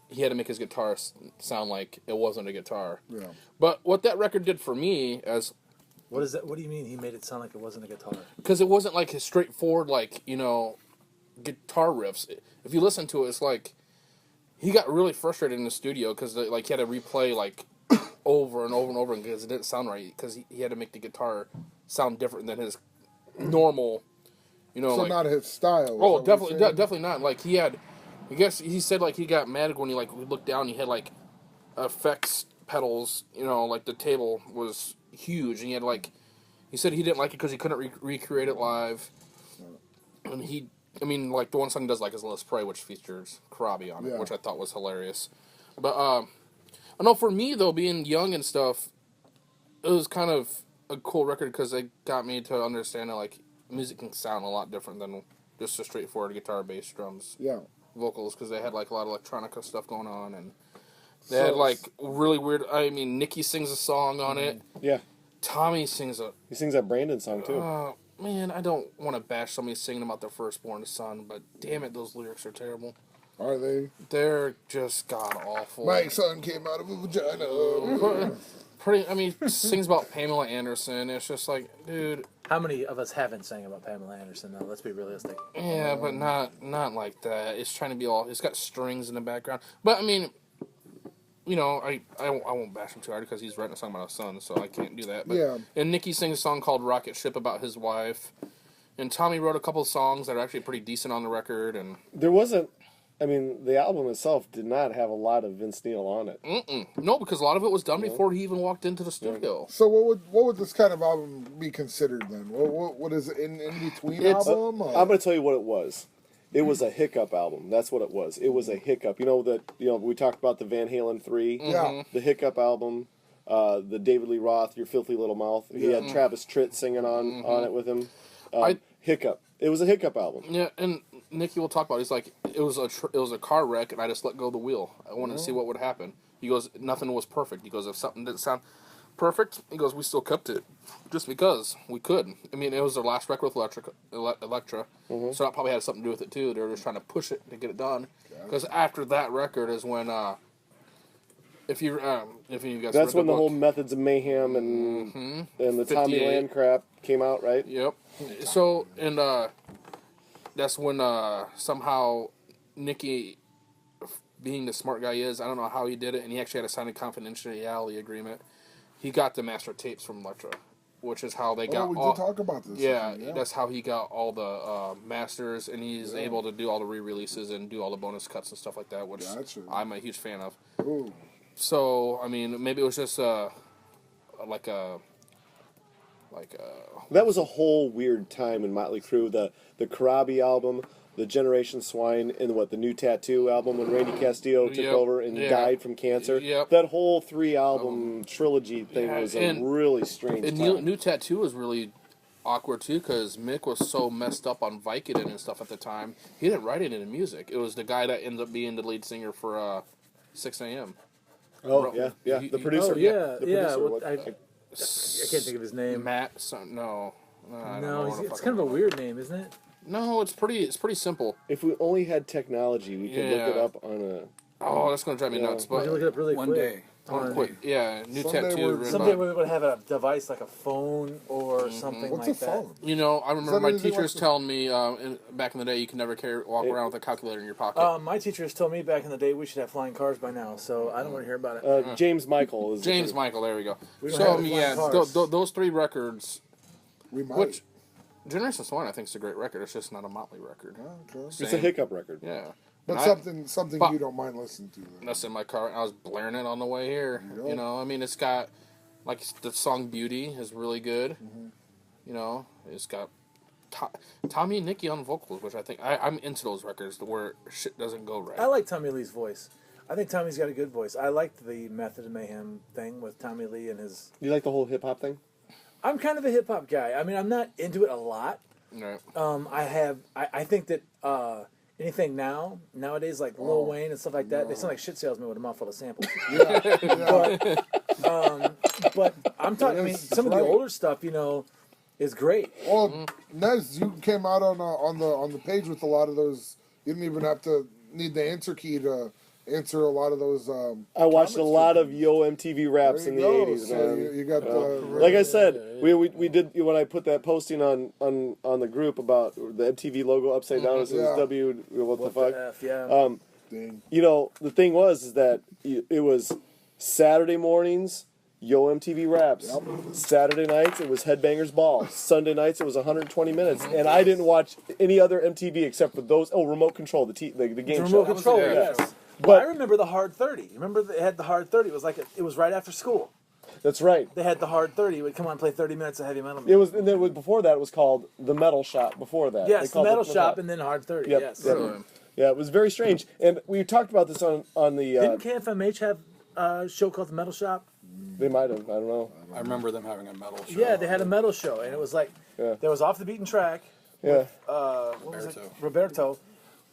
he had to make his guitar sound like it wasn't a guitar. Yeah. But what that record did for me, as What is that? What do you mean he made it sound like it wasn't a guitar? because it wasn't like his straightforward guitar riffs. If you listen to it, it's like he got really frustrated in the studio because he had to replay like over and over and over because it didn't sound right because he had to make the guitar sound different than his normal, So not his style. Oh, is that what definitely, you're saying? definitely not. Like he had, I guess he said like he got mad when he looked down. He had like effects pedals. Like the table was huge, and he said he didn't like it because he couldn't recreate it live. And like the one song he does like is Let Us Pray, which features Krabi on it, Yeah. which I thought was hilarious. But I know for me though, being young and stuff, it was kind of a cool record because it got me to understand that like music can sound a lot different than just a straightforward guitar, bass, drums, Yeah. vocals, because they had like a lot of electronica stuff going on, and they had like really weird. I mean, Nikki sings a song on it. Yeah. Tommy sings a. He sings that Brandon song, too. Man, I don't want to bash somebody singing about their firstborn son, but damn it, those lyrics are terrible. Are they? They're just god awful. My son came out of a vagina. Sings about Pamela Anderson. It's just like, dude, How many of us haven't sang about Pamela Anderson, though? Let's be realistic. yeah, but not like that. It's trying to be all. It's got strings in the background, but I mean, I won't bash him too hard because he's writing a song about his son, so I can't do that. But, Yeah. And Nicky sings a song called "Rocket Ship" about his wife, and Tommy wrote a couple of songs that are actually pretty decent on the record, and There wasn't... the album itself did not have a lot of Vince Neil on it. no, because a lot of it was done before he even walked into the studio. So what would this kind of album be considered then? What is it, in between album? Or? I'm going to tell you what it was. It was a hiccup album. That's what it was. It was a hiccup. We talked about the Van Halen 3. Yeah. The hiccup album. The David Lee Roth, Your Filthy Little Mouth. He had Travis Tritt singing on it with him. Hiccup. It was a hiccup album. Yeah, and Nicky will talk about it. He's like, it was a car wreck, and I just let go of the wheel. I wanted to see what would happen. He goes, nothing was perfect. He goes, if something didn't sound perfect, he goes, we still kept it just because we could. It was their last record with Elektra, so that probably had something to do with it too. They were just trying to push it to get it done. Because after that record is when, if you guys That's read when the book, whole Methods of Mayhem and the Tommy 58. Land crap came out, right? Yep. So, and that's when somehow Nicky, being the smart guy he is, I don't know how he did it, and he actually had to sign a confidentiality agreement. He got the master tapes from Elektra, which is how they got we all... did talk about this. Yeah, that's how he got all the masters, and he's able to do all the re-releases and do all the bonus cuts and stuff like that, which Gotcha. I'm a huge fan of. Ooh. So, maybe it was just a That was a whole weird time in Motley Crue. The Karabi album, the Generation Swine, and the New Tattoo album when Randy Castillo took over and died from cancer. Yep. That whole 3-album trilogy thing was a really strange And time. New Tattoo was really awkward too because Mick was so messed up on Vicodin and stuff at the time. He didn't write it into music. It was the guy that ended up being the lead singer for 6 a.m. Oh, yeah. The producer. Oh, yeah, The yeah. producer. I can't think of his name. Matt. No, I don't know what the it's fuck kind of a I'm- weird name, isn't it? No, it's pretty simple. If we only had technology, we could look it Yeah. up on a... Oh, that's gonna drive me nuts. Why don't you look But it up really One quick? day. quick, yeah, New Someday Tattoo. we're- written Someday by- we would have a device like a phone or something What's like a that. phone? You know, I remember that my anything teachers like- telling me back in the day you can never walk around with a calculator in your pocket. My teachers told me back in the day we should have flying cars by now, so I don't want to hear about it. James Michael is... James Michael, there we go. We don't So have yeah, flying cars. those 3 records. We might. Which Generation Swine, I think, is a great record. It's just not a Motley record. Okay. It's a hiccup record. Yeah, But And something but- you don't mind listening to. Then. that's in my car. I was blaring it on the way here. Yeah. You know, I mean, it's got like the song "Beauty" is really good. You know, it's got Tommy and Nikki on vocals, which I think I'm into those records where shit doesn't go right. I like Tommy Lee's voice. I think Tommy's got a good voice. I liked the Method of Mayhem thing with Tommy Lee and his... You like the whole hip-hop thing? I'm kind of a hip-hop guy. I mean, I'm not into it a lot. Right. I think that anything nowadays, like Lil Wayne and stuff like that, they sound like shit salesmen with a mouthful of samples. But I'm talking. I mean, some of the Right. older stuff, you know, is great. Well, Nez, you came out on the page with a lot of those. You didn't even have to need the answer key to answer a lot of those. I watched a comments. lot of Yo MTV raps There in you the go. 80s, So man. you got the Like I said, we did when I put that posting on the group about the MTV logo upside down. It says Yeah. W. What the fuck? F, yeah. thing. You know, the thing was that it was Saturday mornings, Yo MTV raps. Saturday nights it was Headbangers Ball. Sunday nights it was 120 minutes, and I didn't watch any other MTV except for those. Oh, Remote Control, the game The show. remote control, good yes. show. Well, I But remember the Hard 30. Remember they had the Hard 30. It was like it was right after school. that's right. They had the Hard 30. It would come on and play 30 minutes of heavy metal. It was, and then before that it was called the Metal Shop. Before that, Yes, They the called Metal it Shop and then Hard 30. Yep, Yes. yep. Really? Yeah, it was very strange, and we talked about this on the. Didn't KFMH have a show called the Metal Shop? They might have. I don't know. I remember them having a metal show. Yeah, they had a metal show, and it was like Yeah. there was Off the Beaten Track. Yeah. What was it? Roberto,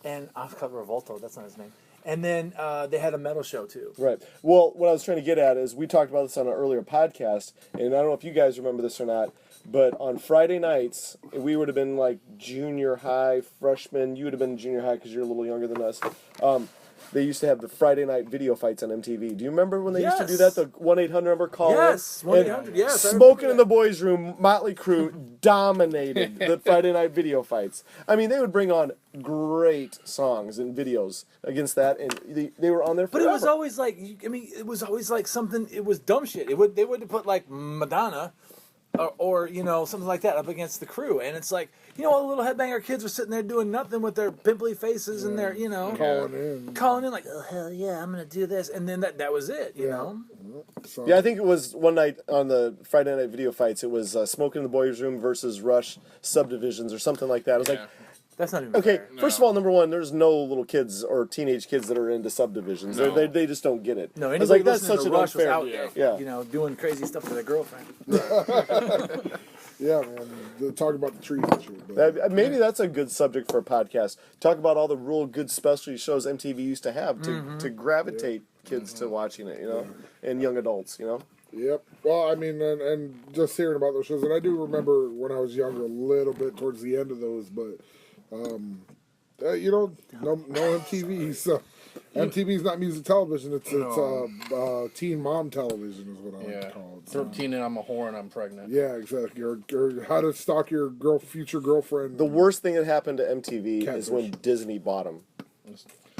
and I've got Revolto. That's not his name. And then they had a metal show too. Right. Well, what I was trying to get at is we talked about this on an earlier podcast, and I don't know if you guys remember this or not, but on Friday nights, we would have been like junior high, freshman. You would have been junior high because you're a little younger than us. They used to have the Friday night video fights on MTV. Do you remember when they used to do that? Yes. The 1-800 number call. Yes, 1-800, yes, I remember Smoking in the boys' room, Motley Crue dominated the Friday night video fights. I mean, they would bring on great songs and videos against that, and they were on there But forever. it was always like, I mean, it was always like something. It was dumb shit. They would put like Madonna, or you know something like that up against the Crew, and it's like all the little headbanger kids were sitting there doing nothing with their pimply faces and their calling in like, oh hell yeah, I'm gonna do this, and then that was it, you know. So, Yeah, I think it was one night on the Friday night video fights. It was Smoking in the Boys' Room versus Rush Subdivisions or something like that. I was like, That's not even okay, fair. first of all, number one, there's no little kids or teenage kids that are into subdivisions. No. They just don't get it. No, I was anybody like, that's listening such to an Rush was unfair. out there, Yeah. doing crazy stuff to their girlfriend. yeah, man. Talk about the trees and shit. But, Maybe that's a good subject for a podcast. Talk about all the real good specialty shows MTV used to have to gravitate kids to watching it, and young adults, Yep. Well, I mean, and just hearing about those shows, and I do remember when I was younger a little bit towards the end of those, but no MTV. So MTV's not music television. It's teen mom television is what I like to call it. So. 13 and I'm a whore and I'm pregnant. Yeah, exactly. Or how to stalk your future girlfriend. The worst thing that happened to MTV Catfish. is when Disney bought them,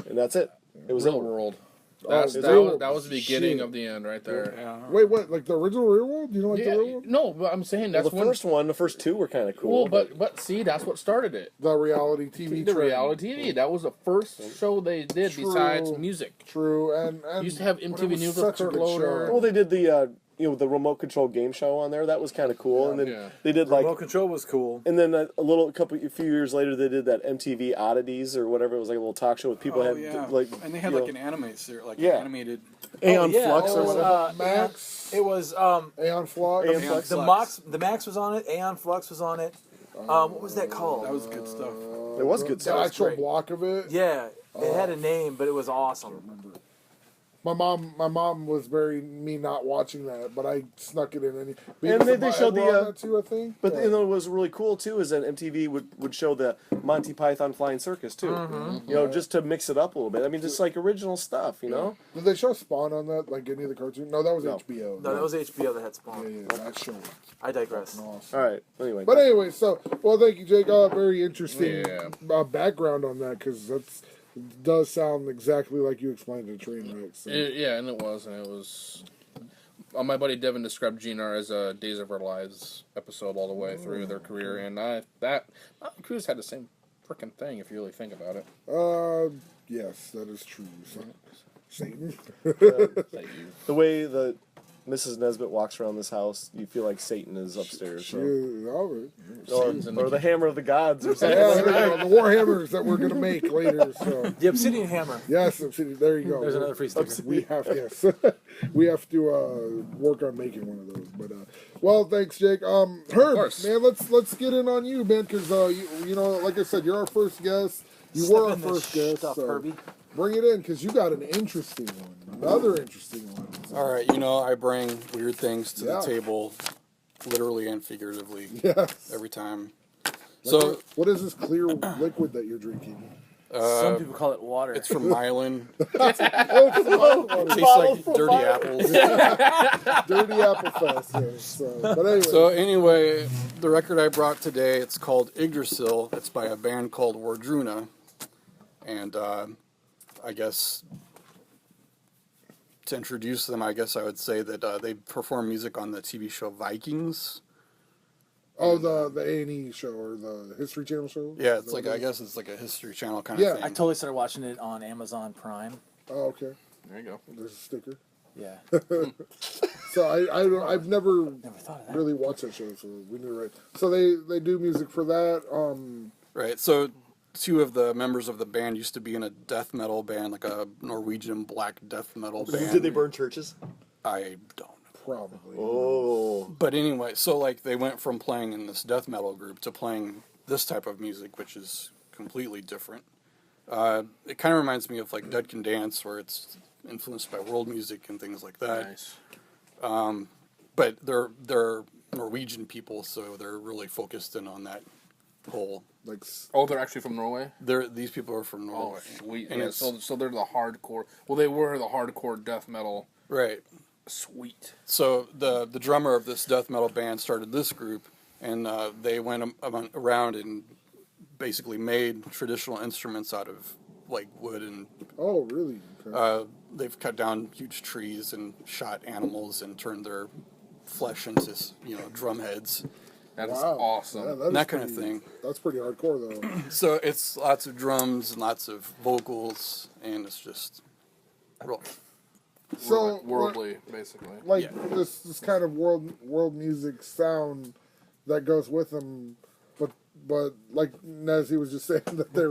and that's it. It was Real over. World. Is That it? was the beginning Shit. of the end right there. Wait, what? Like the original Real World? You know, like Yeah, the Real World? no, but I'm saying Well, that's the first two were kind of cool. Well, but see, that's what started it. The reality TV. The trend. reality TV. That was the first show they did True. besides music. True, and You used to have but it MTV was News such with a Kurt good Loder. show. well, they did the the remote control game show on there. That was kind of cool. And then Yeah. they did like Remote control was cool. and then a few years later, they did that MTV Oddities or whatever. It was like a little talk show with people Oh, had yeah. like And they had like an anime series, like Yeah. animated. Aeon yeah, Flux it or was, whatever. Max, It was Aeon Flux. Aeon Flux. the Max was on it. Aeon Flux was on it. What was that called? That was good stuff. It was good The stuff. actual great. block of it. Yeah, it had a name, but it was awesome. My mom was very me not watching that, but I snuck it in. And they showed the, on that too, I think. But Yeah. you know, what was really cool too is that MTV would show the Monty Python Flying Circus too. You know, just to mix it up a little bit. I mean, just like original stuff. You know. Did they show Spawn on that? Like any of the cartoons? No, that was No. HBO. No, that was HBO that had Yeah, Spawn. yeah, that show. I digress. Awesome. All right. Anyway. But anyway, so thank you, Jake. Very interesting Yeah. background on that because that's does sound exactly like you explained in Trainwreck. So. And it was. My buddy Devin described GNR as a Days of Our Lives episode all the way through their career, and Cruz had the same freaking thing if you really think about it. Yes, that is true. So, Satan. the way that Mrs. Nesbitt walks around this house, you feel like Satan is upstairs. So. Satan's in the Or the hammer of the gods or something. Yeah, the Warhammers that we're gonna make later. So The Obsidian Hammer. yes, there you go. There's another free sticker. We have we have to work on making one of those. But well, thanks, Jake. Herb, course. man, let's get in on you, man, because you know, like I said, you're our first guest. You Step were our in this first guest. stuff, So Herbie. bring it in because you got an interesting one, another interesting one. So, All right, I bring weird things to Yeah. the table, literally and figuratively, yes. every time. So, So what is this clear liquid that you're drinking? Some people call it water. it's from Mylan. Oh, it's the bottle water. Tastes Bottle like from dirty Mylan. apples. Dirty Apple Fest. Yeah. So, but anyway, So anyway, the record I brought today, it's called Yggdrasil. It's by a band called Wardruna. And I guess to introduce them, I guess I would say that they perform music on the TV show Vikings. the A&E show or the History Channel show. Yeah, Is it's that like what I it is? guess it's like a History Channel kind Yeah. of I thing. totally started watching it on Amazon Prime. Oh, okay. There you go. There's a sticker. Yeah. So I've never Never thought of that. really watched that show, so we knew right. So they do music for that. Right. So two of the members of the band used to be in a death metal band, like a Norwegian black death metal band. Did they burn churches? I don't know. Probably. Oh. But anyway, so like they went from playing in this death metal group to playing this type of music, which is completely different. It kind of reminds me of like Dead Can Dance, where it's influenced by world music and things like that. Nice. But they're Norwegian people, so they're really focused in on that whole. Like Oh, they're actually from Norway? These people are from Oh, Norway. sweet. And Yeah, it's, so they're the hardcore. Well, they were the hardcore death metal. right. Sweet. So the drummer of this death metal band started this group, and they went around and basically made traditional instruments out of like wood, and oh really? Okay. they've cut down huge trees and shot animals and turned their flesh into drum heads. That is Wow. awesome. Yeah, is that kind of pretty- thing. That's pretty hardcore though. So it's lots of drums and lots of vocals, and it's just real. So Worldly, basically. like Yeah. this kind of world music sound that goes with them, but like Nezzy was just saying that they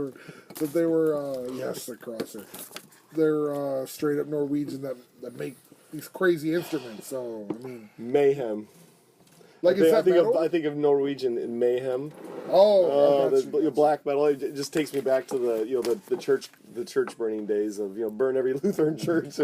were yes, the crosser. They're straight up Norwegian that make these crazy instruments. So I mean, Mayhem. like is that metal? I think of Norwegian in Mayhem. Oh, I got you. The black metal. It just takes me back to the church burning days of burn every Lutheran church.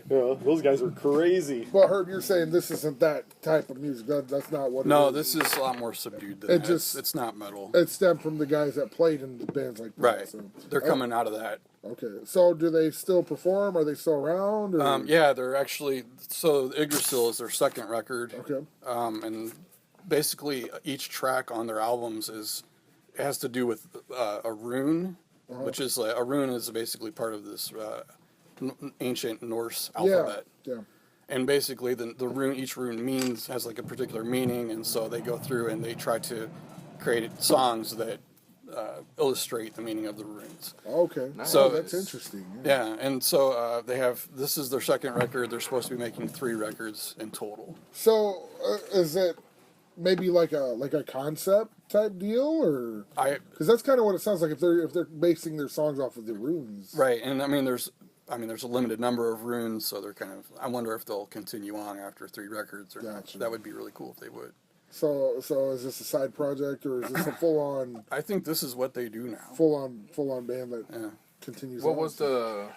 Those guys were crazy. But Herb, you're saying this isn't that type of music. That's not what. No, it is. this is a lot more subdued than It that. just- It's not metal. It stemmed from the guys that played in the bands like that. Right. So. They're coming out of that. Okay. So do they still perform? Are they still around? Or? Yeah, they're actually. So Yggdrasil is their second record. Okay. And basically each track on their albums has to do with a rune, which is a rune is basically part of this ancient Norse alphabet. Yeah. And basically the rune, each rune has like a particular meaning, and so they go through and they try to create songs that illustrate the meaning of the runes. Okay. So- that's interesting. Yeah, and so they have, this is their second record. They're supposed to be making 3 records in total. So is it maybe like a concept type deal, or because that's kind of what it sounds like if they're basing their songs off of the runes, Right, and I mean, there's a limited number of runes, so they're kind of, I wonder if they'll continue on after 3 records or not. Gotcha. That would be really cool if they would. So is this a side project, or is this a full on I think this is what they do now. full on band that Yeah. continues? What on? was the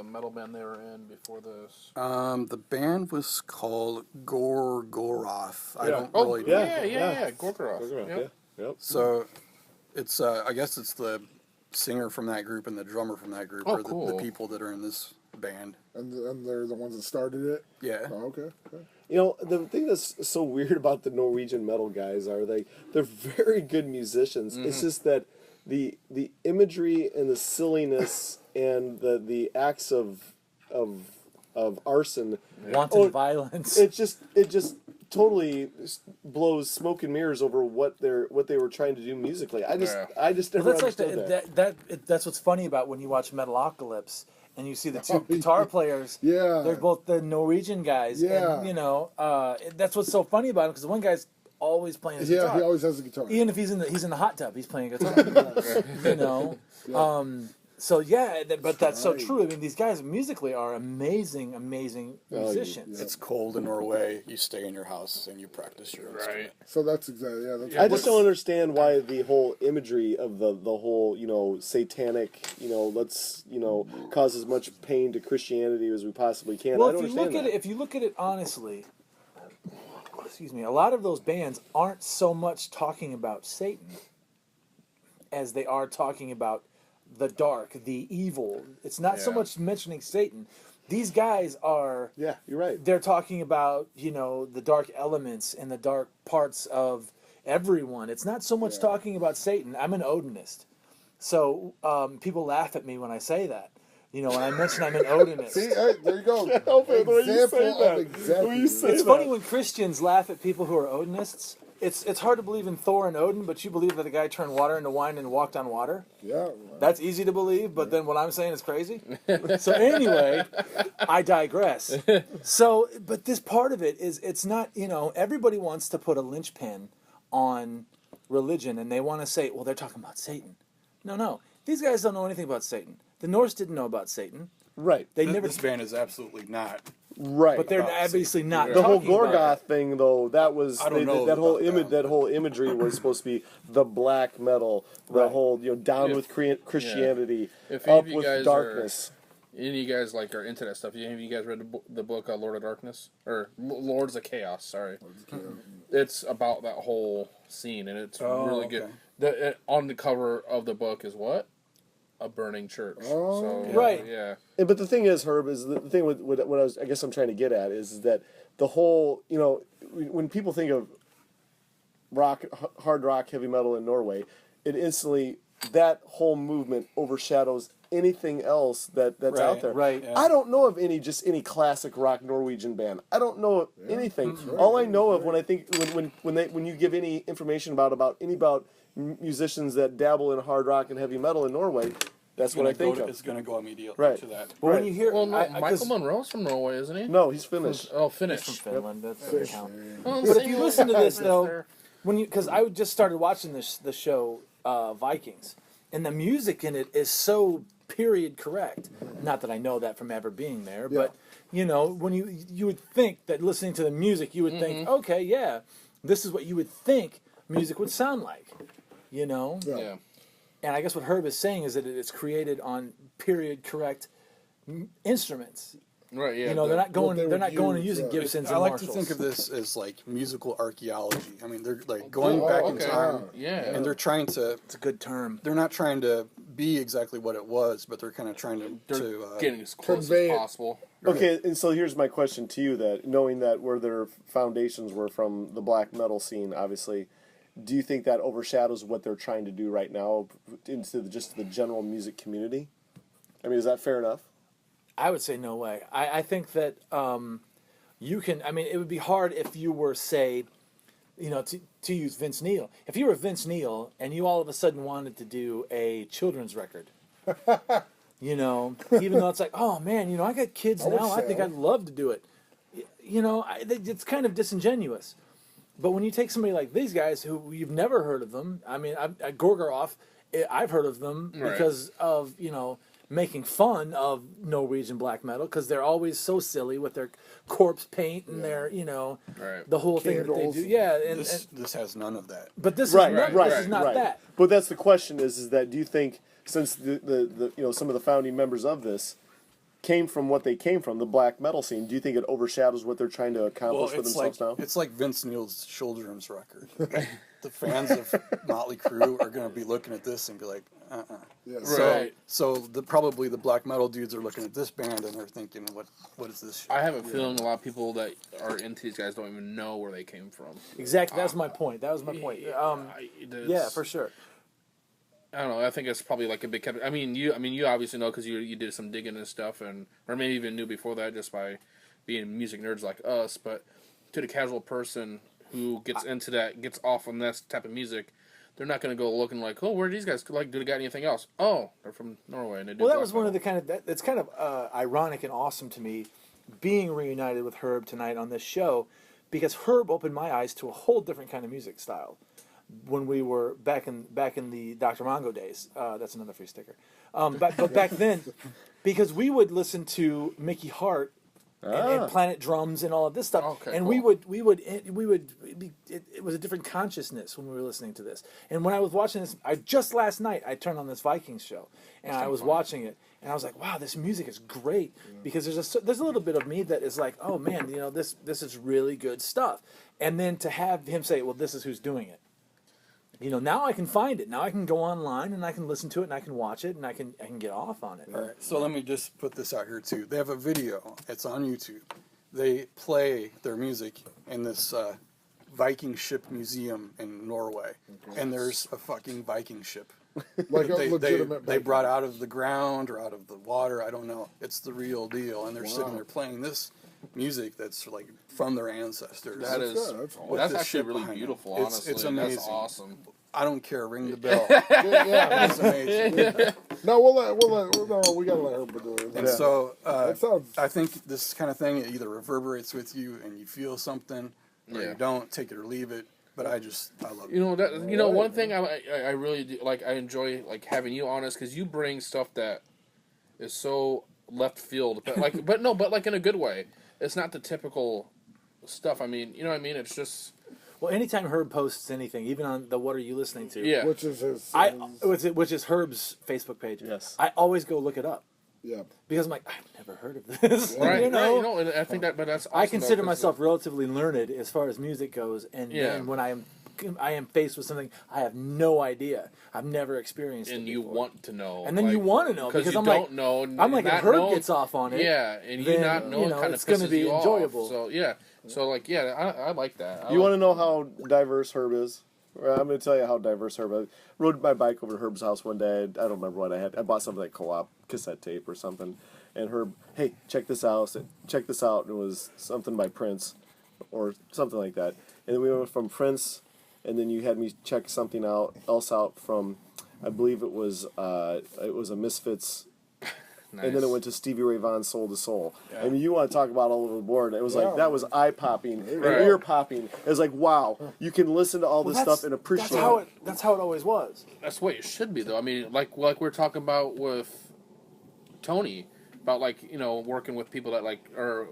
metal band they were in before this? The band was called Gorgoroth. I Yeah. don't Oh, really yeah, Gorgoroth. Gorgoroth, Yep. yeah. Yep. So it's I guess it's the singer from that group and the drummer from that group Oh, are the cool. people that are in this band. and they're the ones that started it. Yeah. Oh, okay. You know, the thing that's so weird about the Norwegian metal guys are they're very good musicians. It's just that the imagery and the silliness and the acts of arson, Wanton violence. it just totally blows smoke and mirrors over what they were trying to do musically. I just Well, never that's like understood that's what's funny about when you watch Metalocalypse and you see the two guitar players. Yeah. They're both the Norwegian guys. Yeah. And, that's what's so funny about him because one guy's always playing his Yeah, guitar. he always has a guitar. Even if he's in the hot tub, he's playing guitar. So yeah, but that's so true. I mean, these guys musically are amazing musicians. It's cold in Norway. You stay in your house and you practice your instrument. Right. So that's exactly That's I just don't understand why the whole imagery of the whole satanic let's cause as much pain to Christianity as we possibly can. Well, I don't if you look understand at it, if you look at it honestly, excuse me, a lot of those bands aren't so much talking about Satan as they are talking about the dark, the evil. It's not so Yeah. much mentioning Satan. These guys are. Yeah, you're right. They're talking about the dark elements and the dark parts of everyone. It's not so much talking about Satan. I'm an Odinist, so people laugh at me when I say that. When I mention I'm an Odinist. See, hey, there you go. help it the way you say Example that. of exactly. The way you say It's that. funny when Christians laugh at people who are Odinists. It's hard to believe in Thor and Odin, but you believe that a guy turned water into wine and walked on water. Yeah. That's easy to believe, but then what I'm saying is crazy. So anyway, I digress. So, but this part of it is, it's not, everybody wants to put a linchpin on religion, and they want to say, well, they're talking about Satan. No. These guys don't know anything about Satan. The Norse didn't know about Satan. Right. They never, This band is absolutely not. Right. but they're obviously not the whole talking about Gorgoth it. thing, though, that was I don't know that whole about image. that. That whole imagery was supposed to be the black metal, the Right. whole down with Christianity, If any up of you with guys darkness. Any of you guys are into that stuff? Any of you guys read the book Lord of Darkness or Lords of Chaos? Sorry, it's about that whole scene, and it's really good. okay. On the cover of the book is what? A burning church. Oh. So, Right. Yeah. But the thing is, Herb, is the thing with what I guess I'm trying to get at is that the whole, when people think of hard rock, heavy metal in Norway, it instantly, that whole movement overshadows anything else that's Right, out there. right. Yeah. I don't know of any classic rock Norwegian band. I don't know of anything. All I know of when I think when you give any information about musicians that dabble in hard rock and heavy metal in Norway, that's what I think of. It's going to go immediately Right. to that. But when you hear, Well, no, I- 'cause- Michael Monroe's from Norway, isn't he? No, he's Finnish. Oh, from Finnish. Finland, that doesn't count. Well, But if same you old listen to this guys though, there. because I just started watching the show Vikings, and the music in it is so period correct. Not that I know that from ever being there, but when you would think that listening to the music, you would think, okay, yeah, this is what you would think music would sound like, Yeah. And I guess what Herb is saying is that it's created on period correct instruments. Right. Yeah. They're not going. they They're would not going and use, using Gibsons I and like Marshalls. to think of this as like musical archaeology. I mean, they're like going back in okay. time, Yeah. and they're trying to. It's a good term. They're not trying to be exactly what it was, but they're kind of trying to Getting as close convey as it. possible. Okay, and so here's my question to you: that knowing that where their foundations were from the black metal scene, obviously, do you think that overshadows what they're trying to do right now into just the general music community? I mean, is that fair enough? I would say no way. I think that you can. I mean, it would be hard if you were, say, to use Vince Neil. If you were Vince Neil and you all of a sudden wanted to do a children's record, you know, even though it's like, oh man, you know, I got kids now. I think I'd love to do it. You know, it's kind of disingenuous. But when you take somebody like these guys who you've never heard of them, I mean, Gorgoroth, I've heard of them because of, you know, making fun of Norwegian black metal because they're always so silly with their corpse paint and their, you know, the whole thing that they do. Yeah, and this has none of that. But this Right, is not, right, this is not right. that. But that's the question: is that do you think since the you know some of the founding members of this came from what they came from, the black metal scene, do you think it overshadows what they're trying to accomplish for themselves now? It's like Vince Neil's children's record. The fans of Motley Crue are going to be looking at this and be like, Yeah. So probably the black metal dudes are looking at this band and they're thinking, what is this shit? I have a feeling a lot of people that are into these guys don't even know where they came from. Exactly. That's my point. That was my point. Yeah, for sure. I don't know. I think it's probably like a big. I mean, you obviously know because you did some digging and stuff, or maybe even knew before that just by being music nerds like us. But to the casual person who gets into that, gets off on this type of music, they're not going to go looking like, oh, where are these guys? Like, do they got anything else? Oh, they're from Norway, and they do. Well, that was one of the kind of it's kind of ironic and awesome to me being reunited with Herb tonight on this show because Herb opened my eyes to a whole different kind of music style. When we were back in the Dr. Mongo days, that's another free sticker. But back then, because we would listen to Mickey Hart and Planet Drums and all of this stuff, Okay, and cool. it was a different consciousness when we were listening to this. And when I was watching this, just last night I turned on this Vikings show and I was watching it, and I was like, wow, this music is great because there's a little bit of me that is like, oh man, you know, this is really good stuff. And then to have him say, well, this is who's doing it. You know, now I can find it. Now I can go online and I can listen to it and I can watch it and I can get off on it. All right, so let me just put this out here too. They have a video. It's on YouTube. They play their music in this Viking ship museum in Norway, and there's a fucking Viking ship. Like a They legitimate. brought out of the ground or out of the water. I don't know. It's the real deal, and they're sitting there playing this music that's like from their ancestors. That is good. That's awesome. that's With the actually ship really behind beautiful. them. Honestly, It's amazing. That's awesome. I don't care. Ring the bell. Yeah. It's amazing. No, we gotta let her do it. And so That sounds. I think this kind of thing, it either reverberates with you and you feel something, or Yeah. you don't. Take it or leave it. But I love it. You know that. You know one thing I really do, like. I enjoy like having you on us because you bring stuff that is so left field, but like, but like in a good way. It's not the typical stuff. I mean, you know what I mean? It's just. Well, anytime Herb posts anything, even on the What Are You Listening To? Yeah. Which is his. Which is Herb's Facebook page. Yes. I always go look it up Yeah. because I'm like, I've never heard of this. Right, you know? right, no, and I think that, but that's. Awesome, I consider though, 'cause myself relatively learned as far as music goes, and Yeah. then when I am faced with something I have no idea, I've never experienced it and you before. want to know, And then you want to know because you I'm don't like, know. I'm like, if not Herb know, gets off on it, yeah, and you then, not know, you know, kind it's of gonna pisses be you enjoyable. Off. So yeah, so like yeah, I like that. You want to know how diverse Herb is? Well, I'm going to tell you how diverse Herb is. I rode my bike over to Herb's house one day. I don't remember what I had. I bought something like co-op cassette tape or something. And Herb, hey, check this out. Check this out. And it was something by Prince or something like that. And then we went from Prince, and then you had me check something else out from, I believe it was a Misfits. Nice. And then it went to Stevie Ray Vaughan's Soul to Soul. I mean, you want to talk about all over the board. It was like, that was eye-popping and Right. ear-popping. It was like, wow, you can listen to all this stuff and appreciate it. That's how it always was. That's the way it should be, though. I mean, like we're talking about with Tony, about like working with people that like or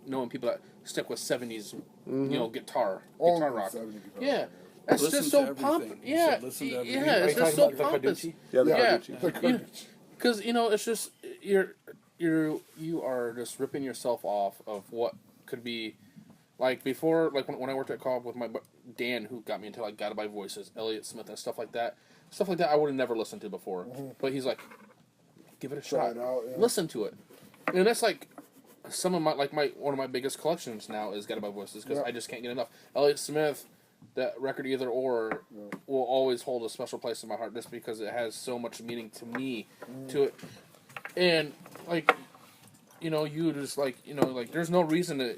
knowing people that stick with 70s, guitar Only rock. 70s guitar. Yeah, that's Listen just to so everything. pumping. You Yeah, said listen to everything. yeah, Are it's you just talking so about the pompous. Carducci? Yeah, the Yeah. Carducci. Because it's just you are just ripping yourself off of what could be like before, like when I worked at Co-op with my Dan, who got me into like Gotta Buy Voices, Elliott Smith, and stuff like that. Stuff like that I would have never listened to before. But he's like, give it a Try shot, it out, yeah. listen to it, and that's like some of my one of my biggest collections now is Gotta Buy Voices because I just can't get enough. Elliott Smith. That record Either Or will always hold a special place in my heart just because it has so much meaning to me to it. And like you just like like there's no reason to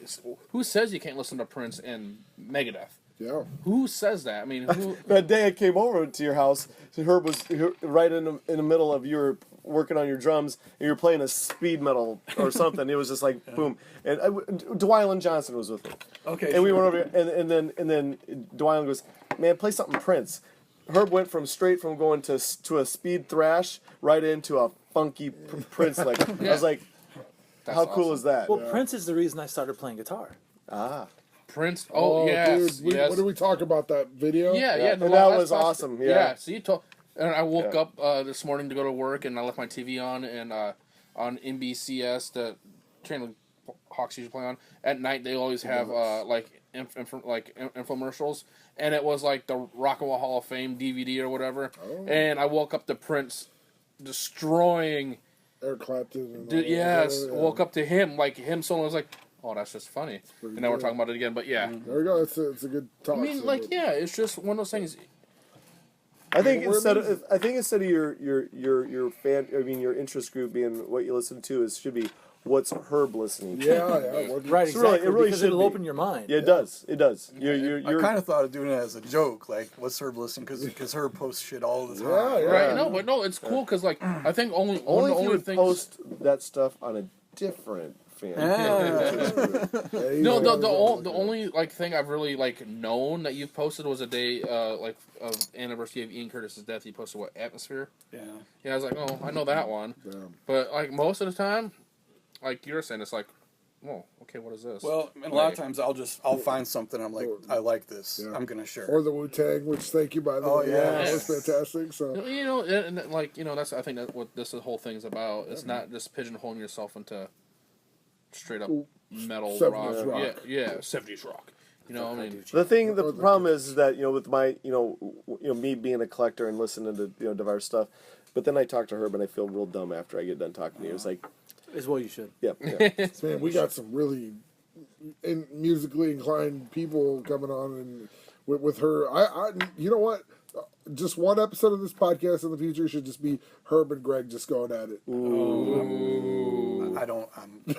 who says you can't listen to Prince and Megadeth? Yeah. Who says that? I mean, who? That day I came over to your house, so Herb was right in the middle of you were working on your drums, and you were playing a speed metal or something. It was just like boom, and Dwylan Johnson was with me. Okay. And we went over, and then Dwylan goes, "Man, play something Prince." Herb went straight from going to a speed thrash right into a funky Prince. Like I was like, how cool awesome. is that? Well, Prince is the reason I started playing guitar. Prince. Oh, yes, dude, yes. what did we talk about that video? Yeah, Yeah, yeah. and the that last was podcast- awesome, yeah. So you told. And I woke up this morning to go to work, and I left my TV on, and on NBCS, the channel Hawks usually play on at night. They always have like infomercials, and it was like the Rock and Roll Hall of Fame DVD or whatever. Oh. And I woke up to Prince destroying. Eric Clapton. And Dude, all yes, that, yeah. woke up to him solo. I was like, oh, that's just funny. And now we're good. talking about it again. But yeah, There we go. It's a good talk. I mean, like, yeah, it's just one of those things. I think We're instead amazing. of your fan, I mean your interest group being what you listen to should be what's Herb listening to. Yeah. Right, It's really- exactly. it really because should it'll be. open your mind. Yeah, it does. It does. You're I kind of thought of doing it as a joke, like what's Herb listening? Because Herb posts shit all the time. Yeah, yeah. Right? No, but no, it's cool because like I think one of only the if you only would things. post that stuff on a different fan. No, the only like thing I've really like known that you've posted was a day like of anniversary of Ian Curtis's death. You posted what, Atmosphere? Yeah. Yeah, I was like, oh, I know that one. Damn. But like most of the time, like you're saying, it's like, oh, okay, what is this? Well, and a lot of times I'll find something. I'm like, I like this. Yeah. I'm gonna share. Or the Wu Tang, which thank you by the Oh, way. yeah. That was fantastic. So you know, and like that's I think that's what this whole thing's about. It's not just pigeonholing yourself into straight up metal 70s rock. Yeah, 70s rock. You know, I mean, The problem is that with my me being a collector and listening to diverse stuff, but then I talk to Herb and I feel real dumb after I get done talking to you. It's like, Is well you should. yeah. man, we got some really musically inclined people coming on and with her. I you know what? Just one episode of this podcast in the future should just be Herb and Greg just going at it. I don't. no,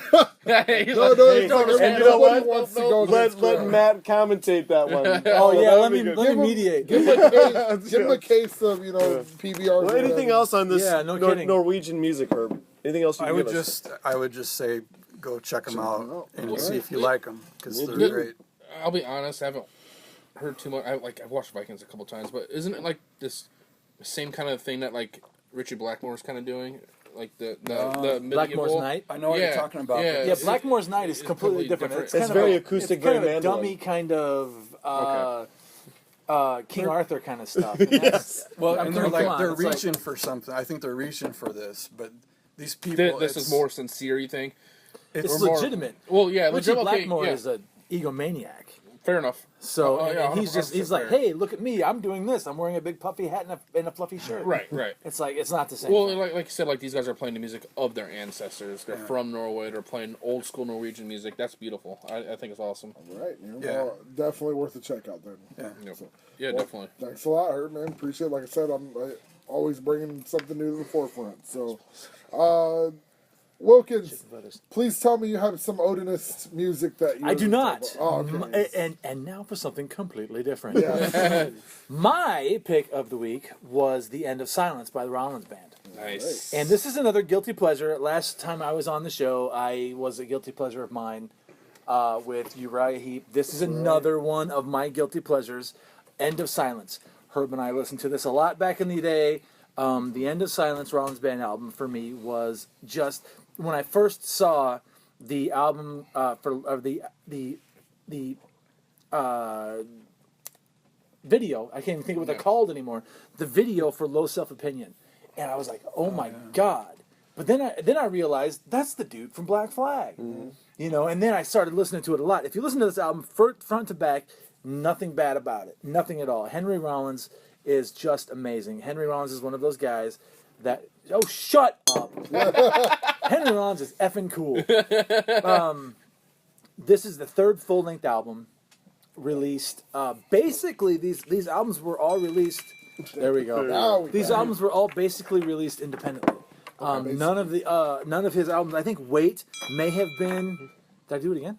No, it's like and you know everybody what? wants to go Let against Greg. Matt commentate that one. Oh yeah, that let would me be good. let me mediate. Give him a case of PBR. Well, anything else on this Yeah, no kidding. Norwegian music, Herb? Anything else you I can would give us? just say go check them out and Alright. see if you like them because they're do. great. I'll be honest, I haven't heard too much. I've watched Vikings a couple times, but isn't it like this same kind of thing that like Richie Blackmore's kind of doing, like the Blackmore's medieval? Night. I know what you're talking about. Yeah, but Yeah, It's- Blackmore's Night is it's completely completely different. different. It's kind very of acoustic, it's kind very of a mandolin. dummy kind of King Arthur kind of stuff. Yes. Well, I'm and they're come like on, they're it's like- reaching for something. I think they're reaching for this, but these people. This is more sincere, you think? It's Or more- legitimate. Well, yeah, Richie legit, okay, Blackmore yeah, is an egomaniac. fair enough. So Oh, yeah, and he's 100% like, fair. hey, look at me, I'm doing this. I'm wearing a big puffy hat and a fluffy shirt. Right. It's like it's not the same. Well, like you said, like these guys are playing the music of their ancestors. They're from Norway. They're playing old school Norwegian music. That's beautiful. I think it's awesome. Right. Yeah. Well, definitely worth a check out then. Yeah. Yep. Yeah, definitely. Thanks a lot, Herb, man. Appreciate it. Like I said, I'm always bringing something new to the forefront. So, Wilkins, please tell me you have some Odinist music that you. I do not. Oh, okay. And now for something completely different. My pick of the week was "The End of Silence" by the Rollins Band. Nice. And this is another guilty pleasure. Last time I was on the show, I was a guilty pleasure of mine with Uriah Heep. This is another one of my guilty pleasures. "End of Silence." Herb and I listened to this a lot back in the day. The "End of Silence" Rollins Band album for me was just when I first saw the album video. I can't even think of what they're called anymore. The video for "Low Self Opinion," and I was like, "Oh my god!" But then I realized that's the dude from Black Flag, you know. And then I started listening to it a lot. If you listen to this album front to back, nothing bad about it, nothing at all. Henry Rollins is just amazing. Henry Rollins is one of those guys that shut up. Henry Rollins is effing cool. This is the third full length album released. Basically, these albums were all released. There we go. Now we These got it. albums were all basically released independently. None of his albums. I think "Wait" may have been. Did I do it again?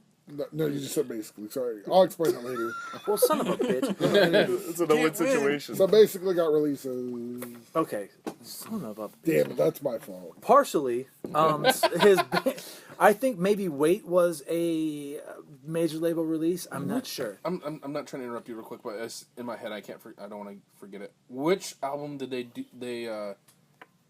No, you just said basically. Sorry, I'll explain it later. Well, son of a bitch. It's a no-win situation. So basically, got releases. Okay, son of a bitch. Damn it, that's my fault. Partially, I think maybe Wait was a major label release. I'm not sure. I'm not trying to interrupt you real quick, but it's in my head. I don't want to forget it. Which album did they do?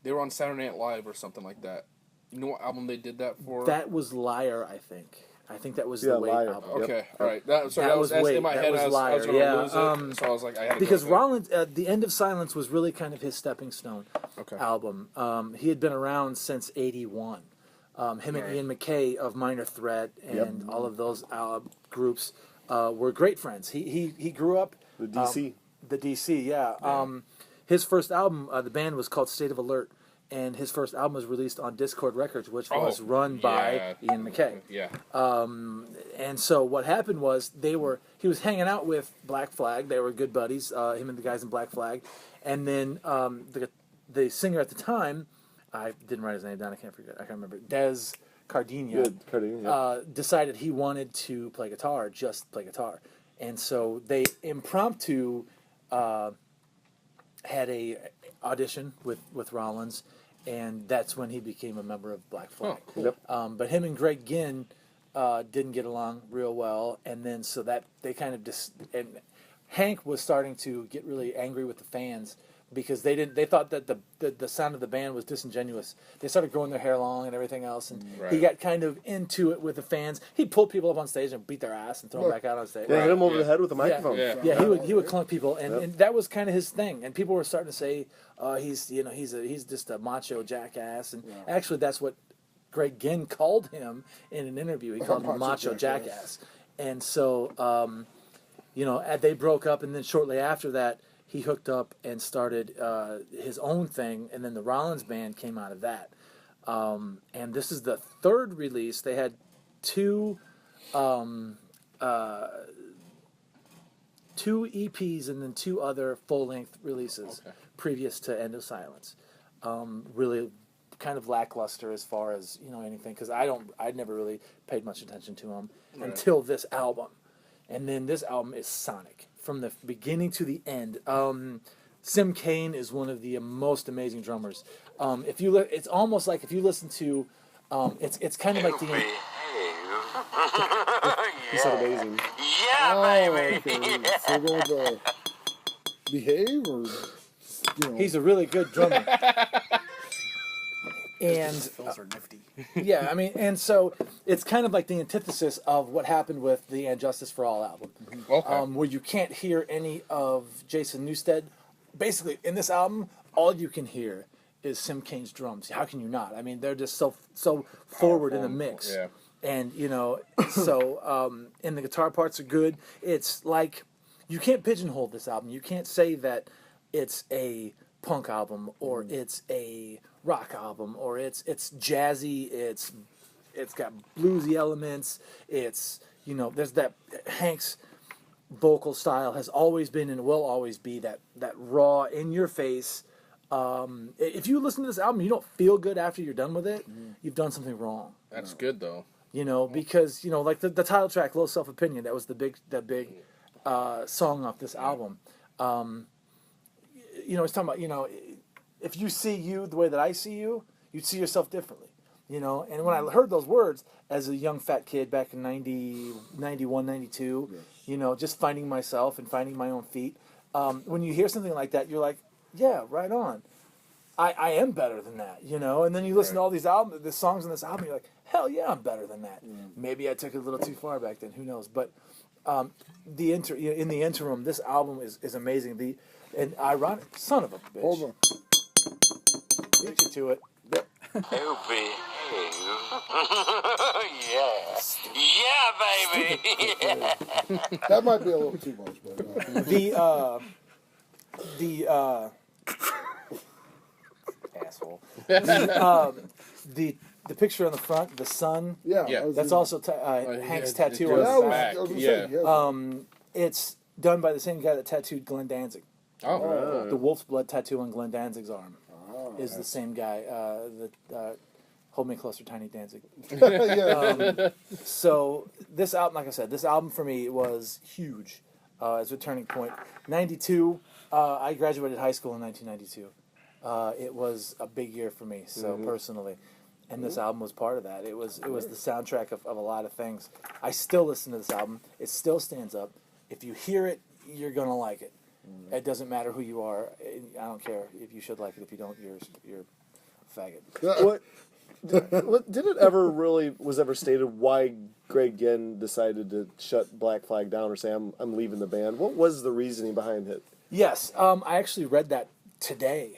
They were on Saturday Night Live or something like that. You know what album they did that for? That was Liar, I think. I think that was Yeah, the Wait Liar. album. Okay, Yep. all right. That was Wait. in my That head. was I was Liar. going to Yeah, lose it, so I was like, I had to Because go with it. Rollins, The End of Silence was really kind of his stepping stone Okay. album. He had been around since '81. Him and Ian MacKaye of Minor Threat and all of those groups were great friends. He grew up The DC. the DC, yeah. His first album, the band was called State of Alert, and his first album was released on Discord Records, which was run by Ian MacKaye. Yeah. And so what happened was he was hanging out with Black Flag. They were good buddies, him and the guys in Black Flag. And then the singer at the time, I didn't write his name down. I can't remember. Des Cardinha. Good, Cardinal, yeah. Decided he wanted to play guitar, just play guitar. And so they impromptu had a audition with Rollins, and that's when he became a member of Black Flag. Oh, cool. Yep. But him and Greg Ginn didn't get along real well, and then so that they kind of and Hank was starting to get really angry with the fans because they thought that the sound of the band was disingenuous. They started growing their hair long and everything else, and he Right. got kind of into it with the fans. He'd pull people up on stage and beat their ass and throw them back out on stage. Yeah, hit him over Yeah. the head with a microphone. Yeah. Yeah, he would clunk people, and that was kind of his thing. And people were starting to say, he's just a macho jackass. And actually, that's what Greg Ginn called him in an interview. He called him a macho jackass. And so, they broke up, and then shortly after that, he hooked up and started his own thing, and then the Rollins band came out of that. And this is the third release. They had two EPs and then two other full-length releases previous to End of Silence. Really kind of lackluster as far as anything, because I'd never really paid much attention to them until this album. And then this album is sonic from the beginning to the end. Sim Kane is one of the most amazing drummers. It's almost like if you listen to, it's kind of like the. He said amazing. Okay. So go with Behave, or He's a really good drummer. And Fills are nifty. yeah, I mean, and so it's kind of like the antithesis of what happened with the And Justice for All album, Okay. where you can't hear any of Jason Newsted. Basically, in this album, all you can hear is Sim Kane's drums. How can you not? I mean, they're just so forward in the mix. Yeah. And, so, and the guitar parts are good. It's like, you can't pigeonhole this album. You can't say that it's a punk album or it's a rock album or it's jazzy, it's got bluesy elements, it's there's that Hank's vocal style has always been and will always be that raw, in your face. If you listen to this album, you don't feel good after you're done with it, you've done something wrong. That's good though. Because like the title track, Low Self Opinion, that was the big song off this album. It's talking about, if you see you the way that I see you, you'd see yourself differently, And when I heard those words as a young fat kid back in 90, 91, 92, just finding myself and finding my own feet, when you hear something like that, you're like, yeah, right on. I am better than that, And then you listen to all the songs on this album, you're like, hell yeah, I'm better than that. Maybe I took it a little too far back then, who knows? But in the interim, this album is amazing. And ironic, son of a bitch. hold on. Beat you to it. That might be a little too much, but Asshole. The picture on the front, the sun. yeah, Yeah. That's also Hank's tattoo on That his was, back. I was gonna Yeah. say, It's done by the same guy that tattooed Glenn Danzig. Oh. The wolf's blood tattoo on Glenn Danzig's arm is the same guy. Hold Me Closer, Tiny Danzig. Yeah. So this album, like I said, this album for me was huge as a turning point. 92, I graduated high school in 1992. It was a big year for me, so personally. And this album was part of that. It was the soundtrack of a lot of things. I still listen to this album. It still stands up. If you hear it, you're going to like it. It doesn't matter who you are. I don't care if you should like it. If you don't, you're a faggot. What did it ever really was ever stated why Greg Ginn decided to shut Black Flag down or say I'm leaving the band? What was the reasoning behind it? Yes, I actually read that today.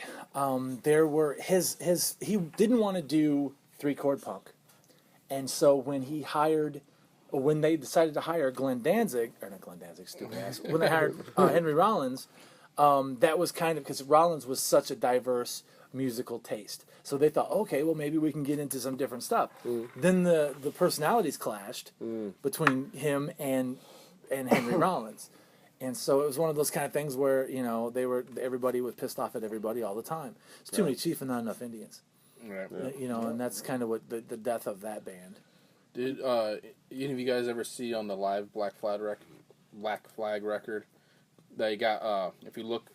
There were he didn't want to do 3-chord punk, and so when they decided to hire Glenn Danzig, or not Glenn Danzig, stupid ass, when they hired Henry Rollins, that was kind of because Rollins was such a diverse musical taste. So they thought, okay, well, maybe we can get into some different stuff. Then the personalities clashed between him and Henry Rollins. And so it was one of those kind of things where, everybody was pissed off at everybody all the time. It's too many chief and not enough Indians. Right. And that's kind of what the death of that band. Did any of you guys ever see on the live Black Flag record? They got if you look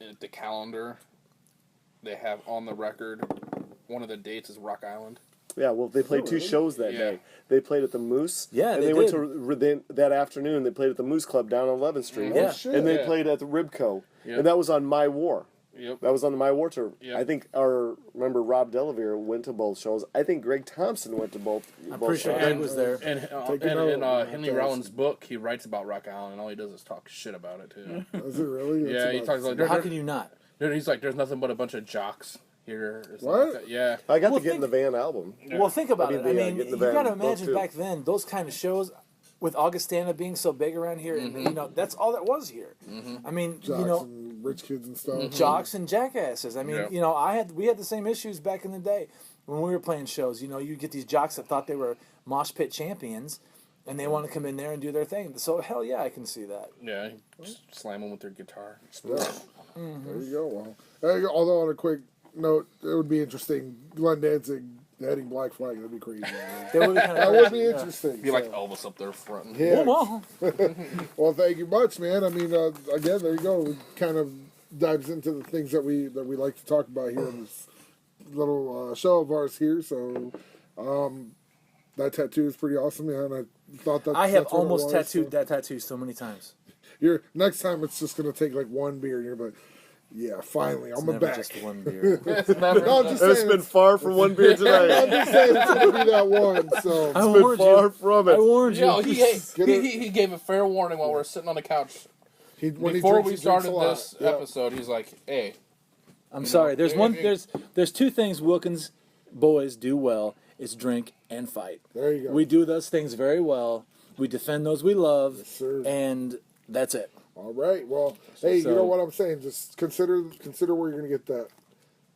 at the calendar, they have on the record one of the dates is Rock Island. Yeah, well, they played two shows that day. They played at the Moose. Yeah, and they went to that afternoon. They played at the Moose Club down on 11th Street. Yeah. And they played at the Ribco, Yep. and that was on My War. Yep. That was on the My War tour. Yep. I think remember Rob Delavere went to both shows. I think Greg Thompson went to both. I'm both pretty sure shows. Greg was there. And in Henry Rollins' book, he writes about Rock Island, and all he does is talk shit about it too. Is it really? Yeah, he talks like How can you not? he's like, there's nothing but a bunch of jocks here. Or something What? like that. Yeah. I got Well, to get in the Van album. Well, think about it. I mean, get in the you got to band, both imagine too. back then, those kind of shows, with Augustana being so big around here, and that's all that was here. I mean, Jocks and rich kids and stuff. jocks and jackasses. I mean, Yeah. we had the same issues back in the day when we were playing shows. You get these jocks that thought they were mosh pit champions, and they want to come in there and do their thing. So hell yeah, I can see that. Yeah. Just slam them with their guitar. Yeah. There you go. Well, there you go. Although on a quick note, it would be interesting. Glenn Danzig heading Black Flag. That'd be crazy. They would be kind That of would be interesting. Be like Elvis up there front. Yeah. well, Well, thank you much, man. I mean, again, there you go. It kind of dives into the things that we like to talk about here in this little show of ours here. So, that tattoo is pretty awesome, man. And I thought that I have that's what it almost was, tattooed so. that tattoo so many times. Next time it's just gonna take like one beer, and you're like, yeah, finally, It's I'm never back. just one beer. No, I'm just It's saying, been far from one beer I'm tonight. just saying it's gonna be that one. So I It's been warned far you. from I it. warned you. Yo, Get it? he gave a fair warning while we were sitting on the couch. when he Before drinks, we he drinks started a lot. this Yeah. episode, he's like, hey, I'm sorry. There's there one. you go. There's two things Wilkins boys do well: is drink and fight. There you go. We do those things very well. We defend those we love, Yes, sir. and that's it. All right. Well, hey, you So- know what I'm saying? Just consider where you're gonna get that.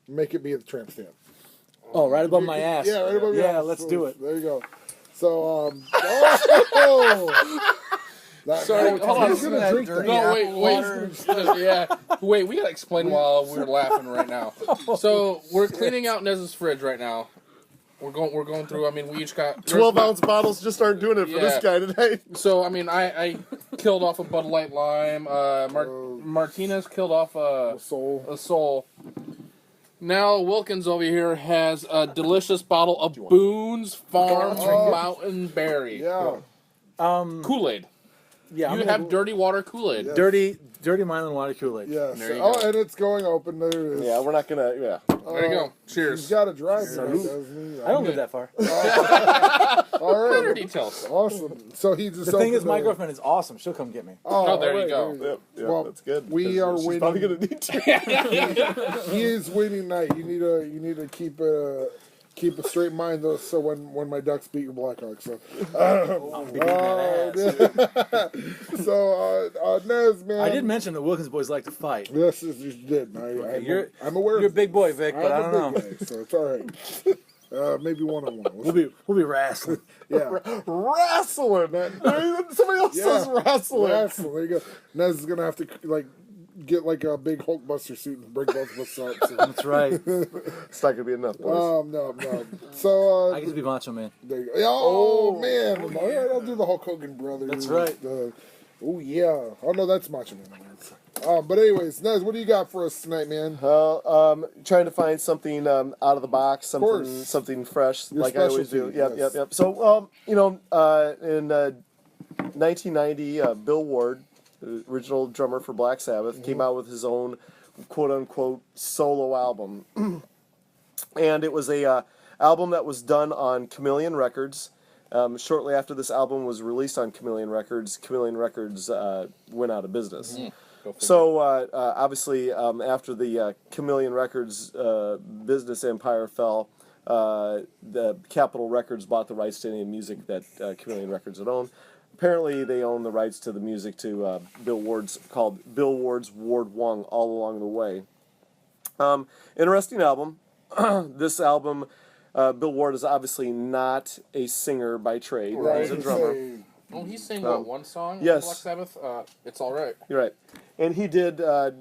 Make it be at the tramp stamp. Oh, right above my ass. Yeah, right above your Yeah, ass. let's So, do it. There you go. So, that, Sorry, hold on. He's gonna drink that. no, wait, yeah, wait. We gotta explain while we're laughing right now. So we're cleaning out Nez's fridge right now. We're going through. I mean, we each got 12-ounce bottles just aren't doing it for this Yeah. guy tonight. So I mean, I killed off a Bud Light Lime. Martinez killed off a Soul. Soul. Now Wilkins over here has a delicious bottle of Boone's Farm Mountain Berry Yeah. Kool-Aid. Yeah, You have dirty water Kool-Aid. Yeah. dirty Milan water Kool-Aid. Yeah. There you Oh, go. and it's going open. There it is. Yeah, we're not gonna. Yeah. There you go. He's Cheers. got to drive tonight, doesn't he? I don't live that far. All Better right. details. Awesome. So he just. The thing is, opened my the- girlfriend is awesome. She'll come get me. Oh, there you all go. right, Yep, yep, Well, that's good. we are She's winning. probably gonna need to. He is winning night. You need to keep a straight mind though. So when my Ducks beat your Blackhawks, so I'll be beating that ass. so Nez, man, I did mention that Wilkins boys like to fight. Yes, you did. I'm aware. You're a of big boy, Vic, but I I'm don't a know. big guy, so it's all right. Maybe one-on-one. We'll be wrestling. Yeah. Wrestling. Somebody else says wrestling. Wrestling. There you go. Nez is gonna have to like get like a big Hulkbuster suit and break both of us up. So. That's right. It's not gonna be enough, boys. No. So I get to be Macho Man. there you go. Oh, man, all right, I'll do the Hulk Hogan brother. That's right. Oh yeah. Oh no, that's Macho Man. But anyways, Nez, what do you got for us tonight, man? Well, trying to find something out of the box, course. something fresh, Your like I always do. specialty, yes. Yep. So, in 1990, Bill Ward, the original drummer for Black Sabbath, came out with his own quote-unquote solo album, and it was a album that was done on Chameleon Records. Shortly after this album was released on Chameleon Records went out of business. So obviously, after the Chameleon Records business empire fell, the Capitol Records bought the rights to any music that Chameleon Records had owned. Apparently, they own the rights to the music to Bill Ward's Ward Wong all along the way. Interesting album. This album, Bill Ward is obviously not a singer by trade. Right. He's a drummer. Oh, he sang one song yes. on Black Sabbath? It's Alright. You're right. And he did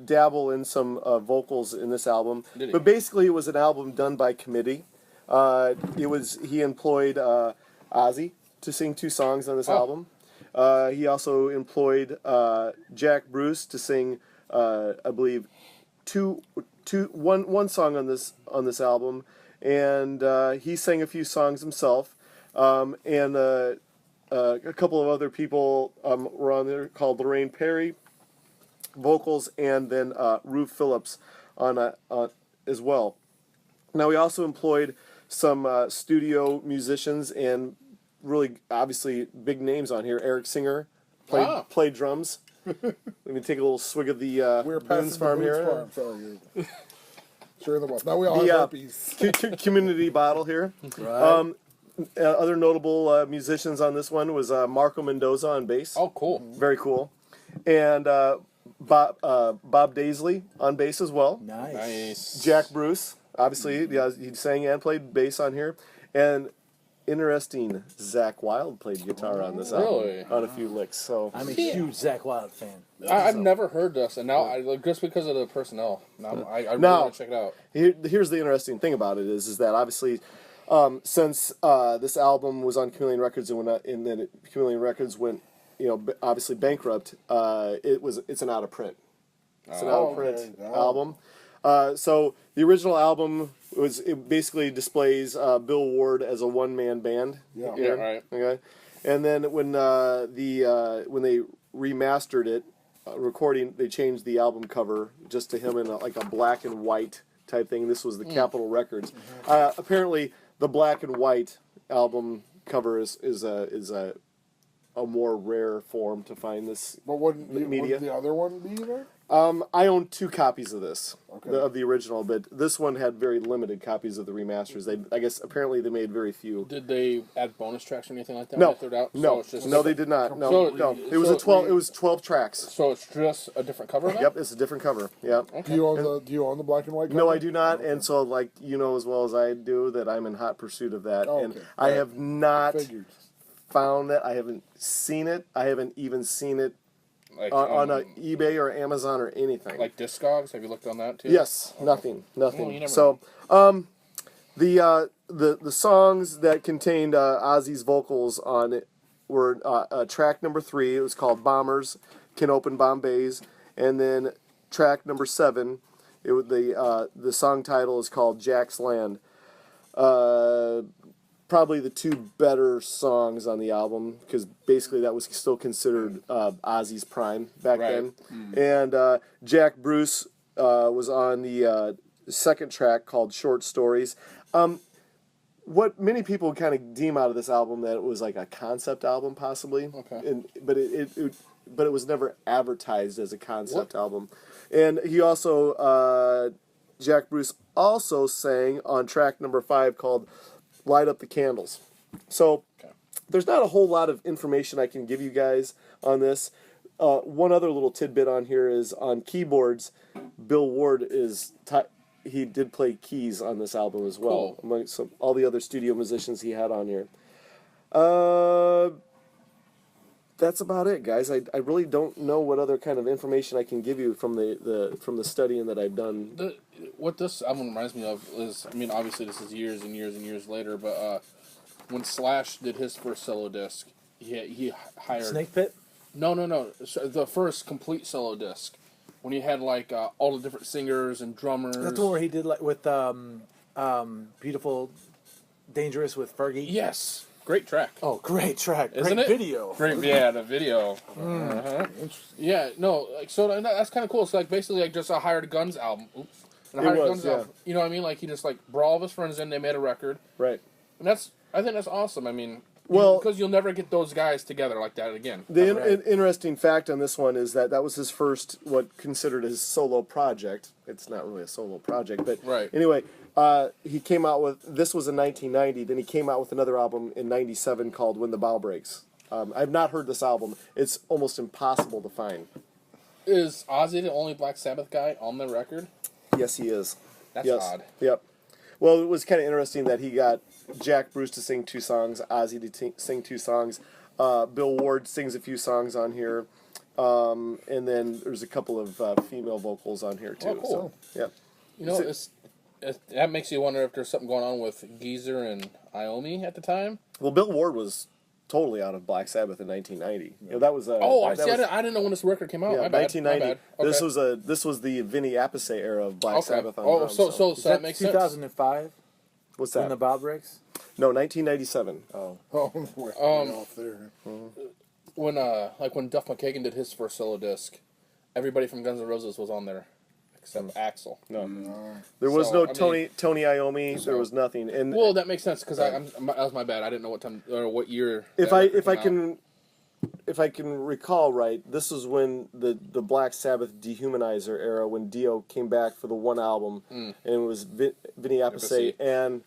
dabble in some vocals in this album. Did he? But basically, it was an album done by committee. He employed Ozzy to sing 2 songs on this album. He also employed Jack Bruce to sing, I believe, one song on this album, and he sang a few songs himself. And a couple of other people were on there called Lorraine Perry, vocals, and then Rube Phillips on as well. Now he also employed some studio musicians and really obviously big names on here. Eric Singer played drums. Let me take a little swig of the We're Boone's passing Farm the here. Boone's Farm. Sorry. Sure in the West. Now we all The, have herpes. Community bottle here. Right. Other notable musicians on this one was Marco Mendoza on bass. Oh, cool. Very cool. And Bob Daisley on bass as well. Nice. Jack Bruce, obviously, he sang and played bass on here. And interesting, Zakk Wylde played guitar on this album. Really? On a few licks. So I'm a huge Zakk Wylde fan. I've never heard this, and now just because of the personnel, now I really Now- want to check it out. here's the interesting thing about it is that obviously, since this album was on Chameleon Records and then Chameleon Records went, obviously bankrupt, it's an out of print. It's an out of print album. So the original album it basically displays Bill Ward as a one-man band. Yeah. Yeah, right. Okay, and then when when they remastered it, recording, they changed the album cover just to him in like a black and white type thing. This was the Capitol Records. Apparently, the black and white album cover is a more rare form to find this. But wouldn't media. the other one be there? I own 2 copies of this, Okay. of the original, but this one had very limited copies of the remasters. I guess apparently they made very few. Did they add bonus tracks or anything like that? No, when they threw it out? no, So it's just no, they did not. No, So- no. It was so- a 12. It was 12 tracks. So it's just a different cover. Then? Yep, it's a different cover. Yeah. Do you own the black and white? No, cover? I do not, and so like as well as I do that I'm in hot pursuit of that, Oh, and okay. I have not Figured. found that. I haven't seen it. I haven't even seen it Like on eBay or Amazon or anything. like Discogs. Have you looked on that too? Yes, nothing. Well, you never So, the songs that contained Ozzy's vocals on it were track number 3. It was called "Bombers Can Open Bombays," and then track number 7. The song title is called "Jack's Land." Probably the 2 better songs on the album, because basically that was still considered Ozzy's prime back Right. then. And Jack Bruce was on the second track called "Short Stories." What many people kind of deem out of this album that it was like a concept album, possibly. Okay. But it was never advertised as a concept album. And he also Jack Bruce also sang on track number 5 called "Light Up the Candles." So there's not a whole lot of information I can give you guys on this. One other little tidbit on here is on keyboards, Bill Ward he did play keys on this album as well, Cool. among all the other studio musicians he had on here. that's about it, guys. I really don't know what other kind of information I can give you from the studying that I've done. What this album reminds me of is, I mean, obviously this is years and years and years later, but when Slash did his first solo disc, he hired Snake Pit. No. So the first complete solo disc, when he had like all the different singers and drummers. That's the one where he did like with Beautiful, Dangerous with Fergie. Yes, great track. Oh, great track. Isn't Great it? video. Great, yeah, the video. Uh-huh. Yeah, no, like so that's kind of cool. It's like basically like just a Hired Guns album. Oops. And a It Hired was, Guns yeah. album. You know what I mean? Like he just like brought all of his friends in. They made a record, Right. and I think that's awesome. I mean, Well- because you'll never get those guys together like that again. The Right. interesting fact on this one is that was his first, what considered his solo project. It's not really a solo project, but Right. anyway, he came out with, this was in 1990, then he came out with another album in 97 called When the Bow Breaks. I've not heard this album. It's almost impossible to find. Is Ozzy the only Black Sabbath guy on the record? Yes, he is. That's Yes. odd. Yep. Well, it was kind of interesting that he got Jack Bruce to sing 2 songs, Ozzy to sing 2 songs. Bill Ward sings a few songs on here. And then there's a couple of female vocals on here, too. Oh, cool. So, yeah. You know, that makes you wonder if there's something going on with Geezer and Iommi at the time. Well, Bill Ward was totally out of Black Sabbath in 1990. You know, that was Oh, that see, was, I didn't know when this record came out. yeah, My bad, 1990. my bad. Okay. This was the Vinny Appice era of Black Okay. Sabbath on Oh, drums. so Is that makes sense. 2005 What's when that? the Bow Breaks? No, 1997. Oh. Oh, we're off there. When when Duff McKagan did his first solo disc, everybody from Guns N' Roses was on there except Axl. No, there was So, no I mean- Tony Iommi. There was nothing. And Well, that makes sense because that was my bad. I didn't know what time or what year. if that I record if I can recall right, this is when the Black Sabbath Dehumanizer era, when Dio came back for the one album, and it was Vinny Appice Appice.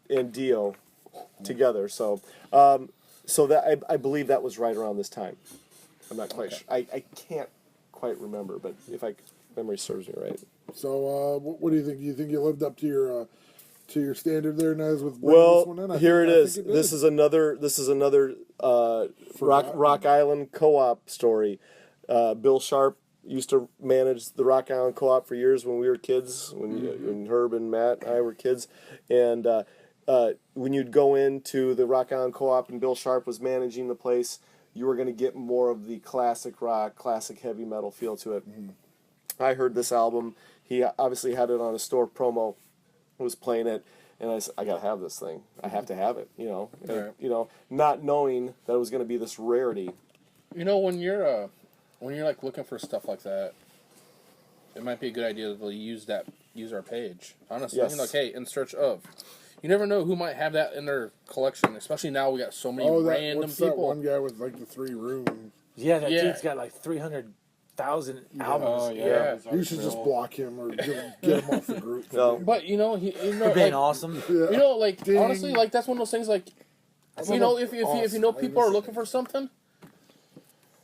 and Dio together. So that I believe that was right around this time. I'm not quite sure. I can't quite remember, but if memory serves me right. So, what do you think? Do you think you lived up to your standard there, Nez? With bringing this one in? Well, I here think- it I is. think it This did. is another Rock Island Co-op story. Bill Sharp used to manage the Rock Island Co-op for years when we were kids, when Herb and Matt and I were kids, and when you'd go into the Rock Island Co-op and Bill Sharp was managing the place, you were going to get more of the classic rock, classic heavy metal feel to it. I heard this album. He obviously had it on a store promo. Was playing it, and I said, I gotta have this thing. I have to have it. And, Right. not knowing that it was going to be this rarity. You know, when you're like looking for stuff like that, it might be a good idea to use our page. Honestly, Yes. like, hey, in search of. You never know who might have that in their collection. Especially now, we got so many random what's that people. one guy with like the 3 rooms? Yeah, that Yeah. dude's got like 300,000 albums. Oh yeah. You should just block him or get him off the group. No. But you know, For being like, awesome. Yeah. you know, like Ding. honestly, like that's one of those things. Like, if you know Awesome. people are looking for something,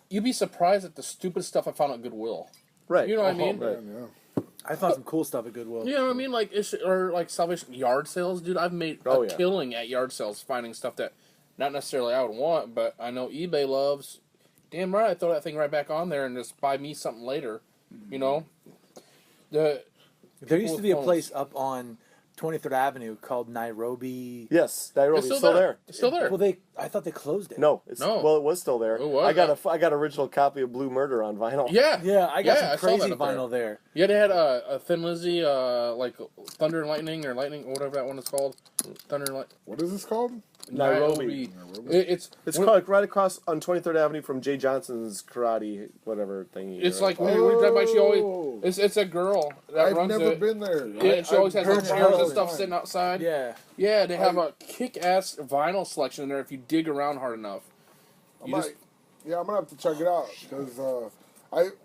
you'd be surprised at the stupid stuff I found at Goodwill. Right. You know what I mean? Right. Yeah. I found some cool stuff at Goodwill. You know what I mean? Like, or like Salvation yard sales, dude. I've made Oh, a yeah. killing at yard sales finding stuff that not necessarily I would want, but I know eBay loves. Damn right, I throw that thing right back on there and just buy me something later. You know, There used to be a phones. place up on 23rd Avenue called Nairobi. Yes, Nairobi. it's It's still, still there. It's still there. Well, I thought they closed it. No, No. it was still there. It was? I got an original copy of Blue Murder on vinyl. Yeah, Yeah, I got Yeah, some I saw crazy that up there. vinyl there. Yeah, they had a Thin Lizzy, like Thunder and Lightning or Lightning, or whatever that one is called. Thunder and Lightning. What is this called? Nairobi. It's It's when- called right across on 23rd Avenue from Jay Johnson's karate whatever thing. It's like when you drive by, she always. It's a girl that I've runs never it. been there. Yeah, and she always has I've like heard chairs all and the stuff time. sitting outside. Yeah. Yeah, they have a kick-ass vinyl selection in there if you dig around hard enough. I You might, just, yeah, I'm gonna have to check it out because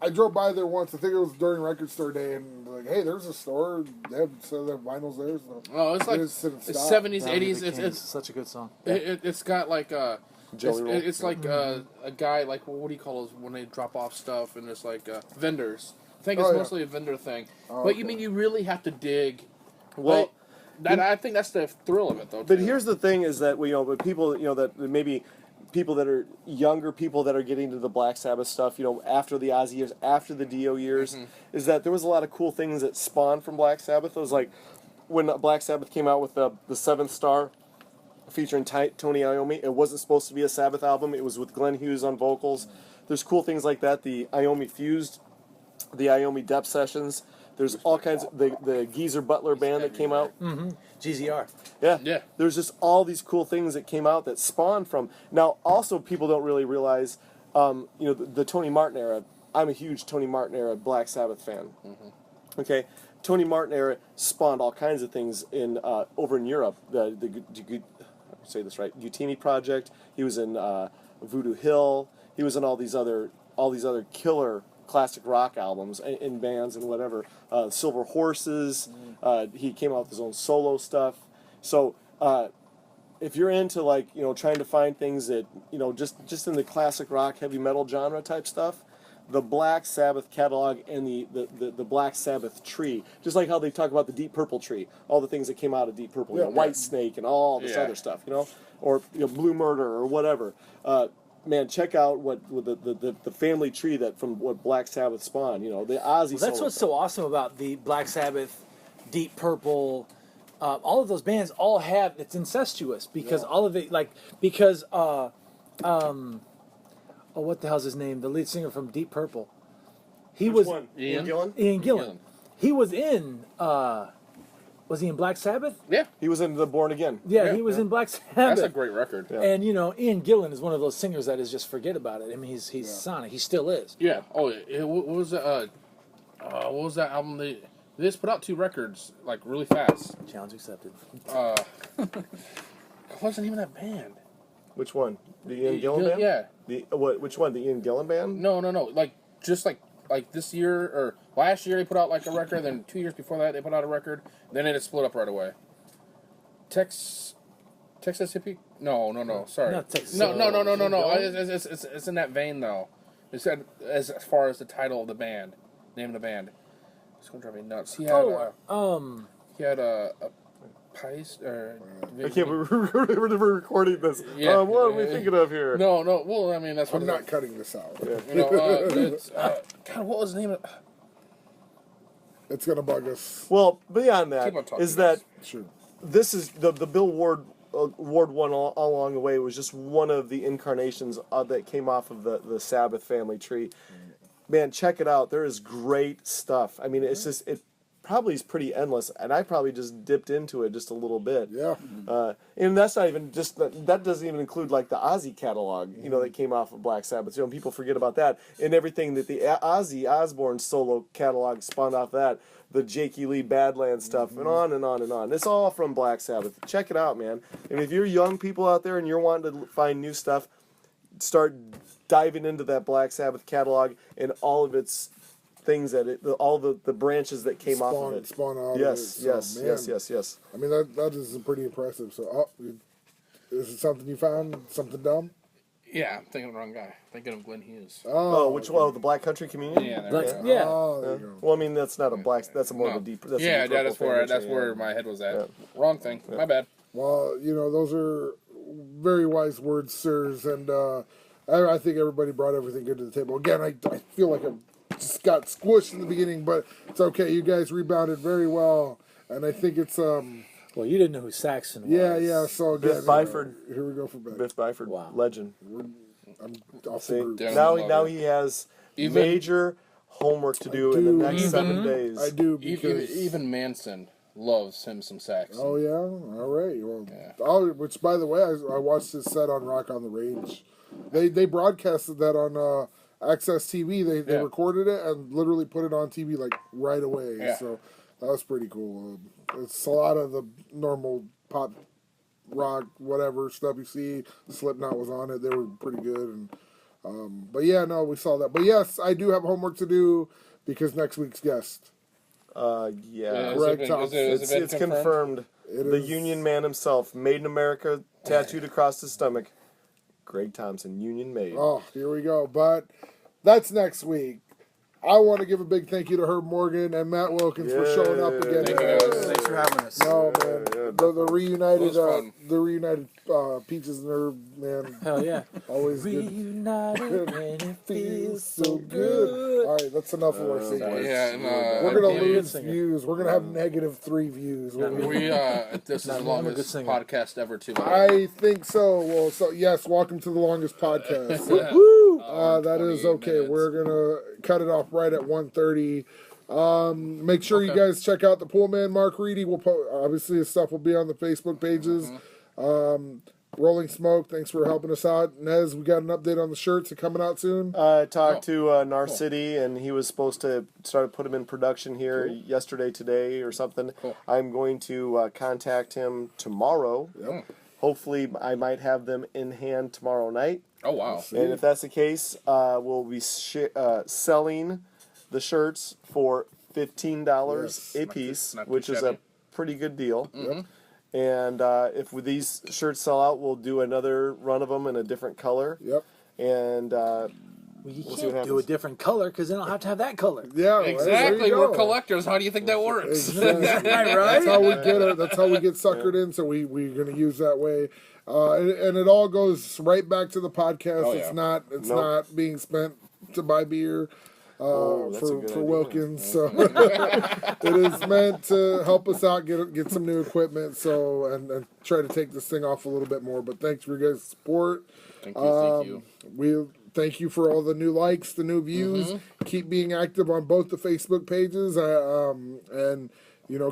I drove by there once. I think it was during record store day, and like, hey, there's a store. They have vinyls there. So oh, it's like just sit and it's stop. 70s, Down to the 80s. Kings. It's such a good song. it's got like Jelly roll. it's like a guy like what do you call those when they drop off stuff and it's like vendors. I think it's Oh, yeah. mostly a vendor thing. Oh, but okay. you mean you really have to dig? Well, I think that's the thrill of it though. But too. here's the thing: is that but people that maybe people that are younger, people that are getting to the Black Sabbath stuff, after the Ozzy years, after the Dio years, is that there was a lot of cool things that spawned from Black Sabbath. It was like when Black Sabbath came out with the Seventh Star featuring Tony Iommi. It wasn't supposed to be a Sabbath album. It was with Glenn Hughes on vocals. There's cool things like that. The Iommi Fused, the Iommi Depth Sessions. There's all kinds of the Geezer Butler band that came out. GZR. Yeah. Yeah. There's just all these cool things that came out that spawned from. Now, also, people don't really realize, the Tony Martin era. I'm a huge Tony Martin era Black Sabbath fan. Okay, Tony Martin era spawned all kinds of things in over in Europe. Say this right, Gutini Project. He was in Voodoo Hill. He was in all these other killer classic rock albums in bands and whatever. Silver Horses. He came out with his own solo stuff. So if you're into trying to find things that just in the classic rock heavy metal genre type stuff, the Black Sabbath catalog and the Black Sabbath tree, just like how they talk about the Deep Purple tree, all the things that came out of Deep Purple, White Snake and all this other stuff, or Blue Murder or whatever. Man, check out what the family tree that from what Black Sabbath spawned. The Ozzy. Well, that's what's so awesome about the Black Sabbath, Deep Purple. All of those bands all have, it's incestuous because all of it, what the hell's his name? The lead singer from Deep Purple. He was one? Ian Gillan? Ian Gillan. He was in. Was he in Black Sabbath? Yeah. He was in the Born Again. Yeah, he was in Black Sabbath. That's a great record. Yeah. And Ian Gillan is one of those singers that is just forget about it. I mean, he's Sonic. He still is. Yeah. Oh, what was that? What was that album? They just put out 2 records like really fast. Challenge accepted. What's the name of that band? Which one? The Ian Gillan band? Yeah. Which one? The Ian Gillan band? No. Like this year or last year they put out like a record. Then 2 years before that they put out a record. Then it split up right away. Texas Hippie? No. Sorry. Not Texas. No. It's in that vein though. It said as far as the title of the band, name of the band. It's gonna drive me nuts. He had a Pice or. I can't. We're recording this. Yeah. What are we thinking of here? No. Well, I mean that's what I'm not cutting this out. It's, God, what was the name of? It's gonna bug us. Well, beyond that Keep on talking, is that Sure. this is the Bill Ward one all along the way was just one of the incarnations that came off of the Sabbath family tree. Man, check it out. There is great stuff. I mean, it's just it probably is pretty endless, and I probably just dipped into it just a little bit. Yeah. And that's not even just that doesn't even include like the Ozzy catalog, that came off of Black Sabbath. People forget about that and everything that the Ozzy Osbourne solo catalog spawned off that, the Jakey Lee Badlands stuff, and on and on and on. It's all from Black Sabbath. Check it out, man. And if you're young people out there and you're wanting to find new stuff, start diving into that Black Sabbath catalog and all of its things all the branches that came off of it. Spawn out Yes, of it. So, man, yes. I mean, that is pretty impressive. So, is it something you found? Something dumb? Yeah, I'm thinking of the wrong guy. Thinking of Glenn Hughes. Oh, which one? The Black Country Communion? Yeah, there Black, we go. yeah. Oh, there you go. Well, I mean, that's not a black. That's a more of No. a deep. That's Yeah, a Deep that's Purple where family tree, where yeah. my head was at. Yeah. Wrong thing. My bad. Well, those are very wise words, sirs, and I think everybody brought everything good to the table. Again, I feel like I just got squished in the beginning, but it's okay. You guys rebounded very well, and I think it's Well, you didn't know who Saxon was. yeah. So again, Biff Byford. Here we go for Biff. Biff Byford, Wow. legend. I'm off See, the group. Yeah. now Love he has Even- major homework to do in the do. next Even- 7 days. I do because Even Manson loves him some Saxon. Oh yeah, all right. Well, which by the way, I watched his set on Rock on the Range. They broadcasted that on Access TV. They Yeah. recorded it and literally put it on TV like right away. Yeah. So that was pretty cool. It's a lot of the normal pop rock whatever stuff you see. Slipknot was on it. They were pretty good. And but yeah, no, we saw that. But yes, I do have homework to do because next week's guest. Yeah. Yeah, Correct, Is Tom. it been It's confirmed. It The is- Union Man himself, made in America, tattooed across his stomach. Greg Thompson, Union made. Oh, here we go. But that's next week. I want to give a big thank you to Herb Morgan and Matt Wilkins for showing up again. Thank you, guys. Thanks for having us. No, man. Yeah, The reunited, It was fun. Peaches and Herb, man. Hell yeah. Always good. Reunited and it feels So good. All right, that's enough of our segue. Yeah, and We're gonna I lose singer. views. We're gonna have -3 views. We this is the I'm a good longest singer. podcast ever too. by the way. I think so. Well, so yes, welcome to the longest podcast. Yeah. Woo! Hour and That is 28 okay. minutes. We're gonna cut it off right at 1:30. Make sure you Okay. guys check out the Pool Man Mark Reedy. We'll obviously his stuff will be on the Facebook pages. Rolling Smoke, thanks for helping us out. Nez, we got an update on the shirts. They're coming out soon. I talked to Nar City, and he was supposed to start to put them in production here yesterday, today, or something. Cool. I'm going to contact him tomorrow. Yep. Hopefully, I might have them in hand tomorrow night. Oh wow. And if that's the case, we'll be selling the shirts for $15 a piece, not too which is a shabby. pretty good deal. Yep. And if these shirts sell out, we'll do another run of them in a different color. Yep. And Well, you We'll see what can't do a happens. different color because then I'll have to have that color. Yeah. there Exactly. you We're go. collectors. How do you think that works? Exactly. That's how we get it. That's how we get suckered in. So we're going to use that way, and it all goes right back to the podcast. Oh, It's yeah. not. It's not being spent to buy beer that's a for good for idea. Wilkins. So it is meant to help us out, get some new equipment. So and try to take this thing off a little bit more. But thanks for your guys' support. Thank you. We thank you for all the new likes, the new views. Keep being active on both the Facebook pages, and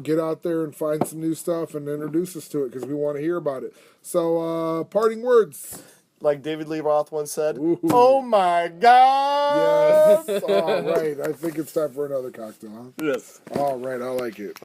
get out there and find some new stuff and introduce us to it because we want to hear about it. So, parting words. like David Lee Roth once said, Ooh. "Oh my God!" Yes. All right. I think it's time for another cocktail. Huh? Yes. All right. I like it.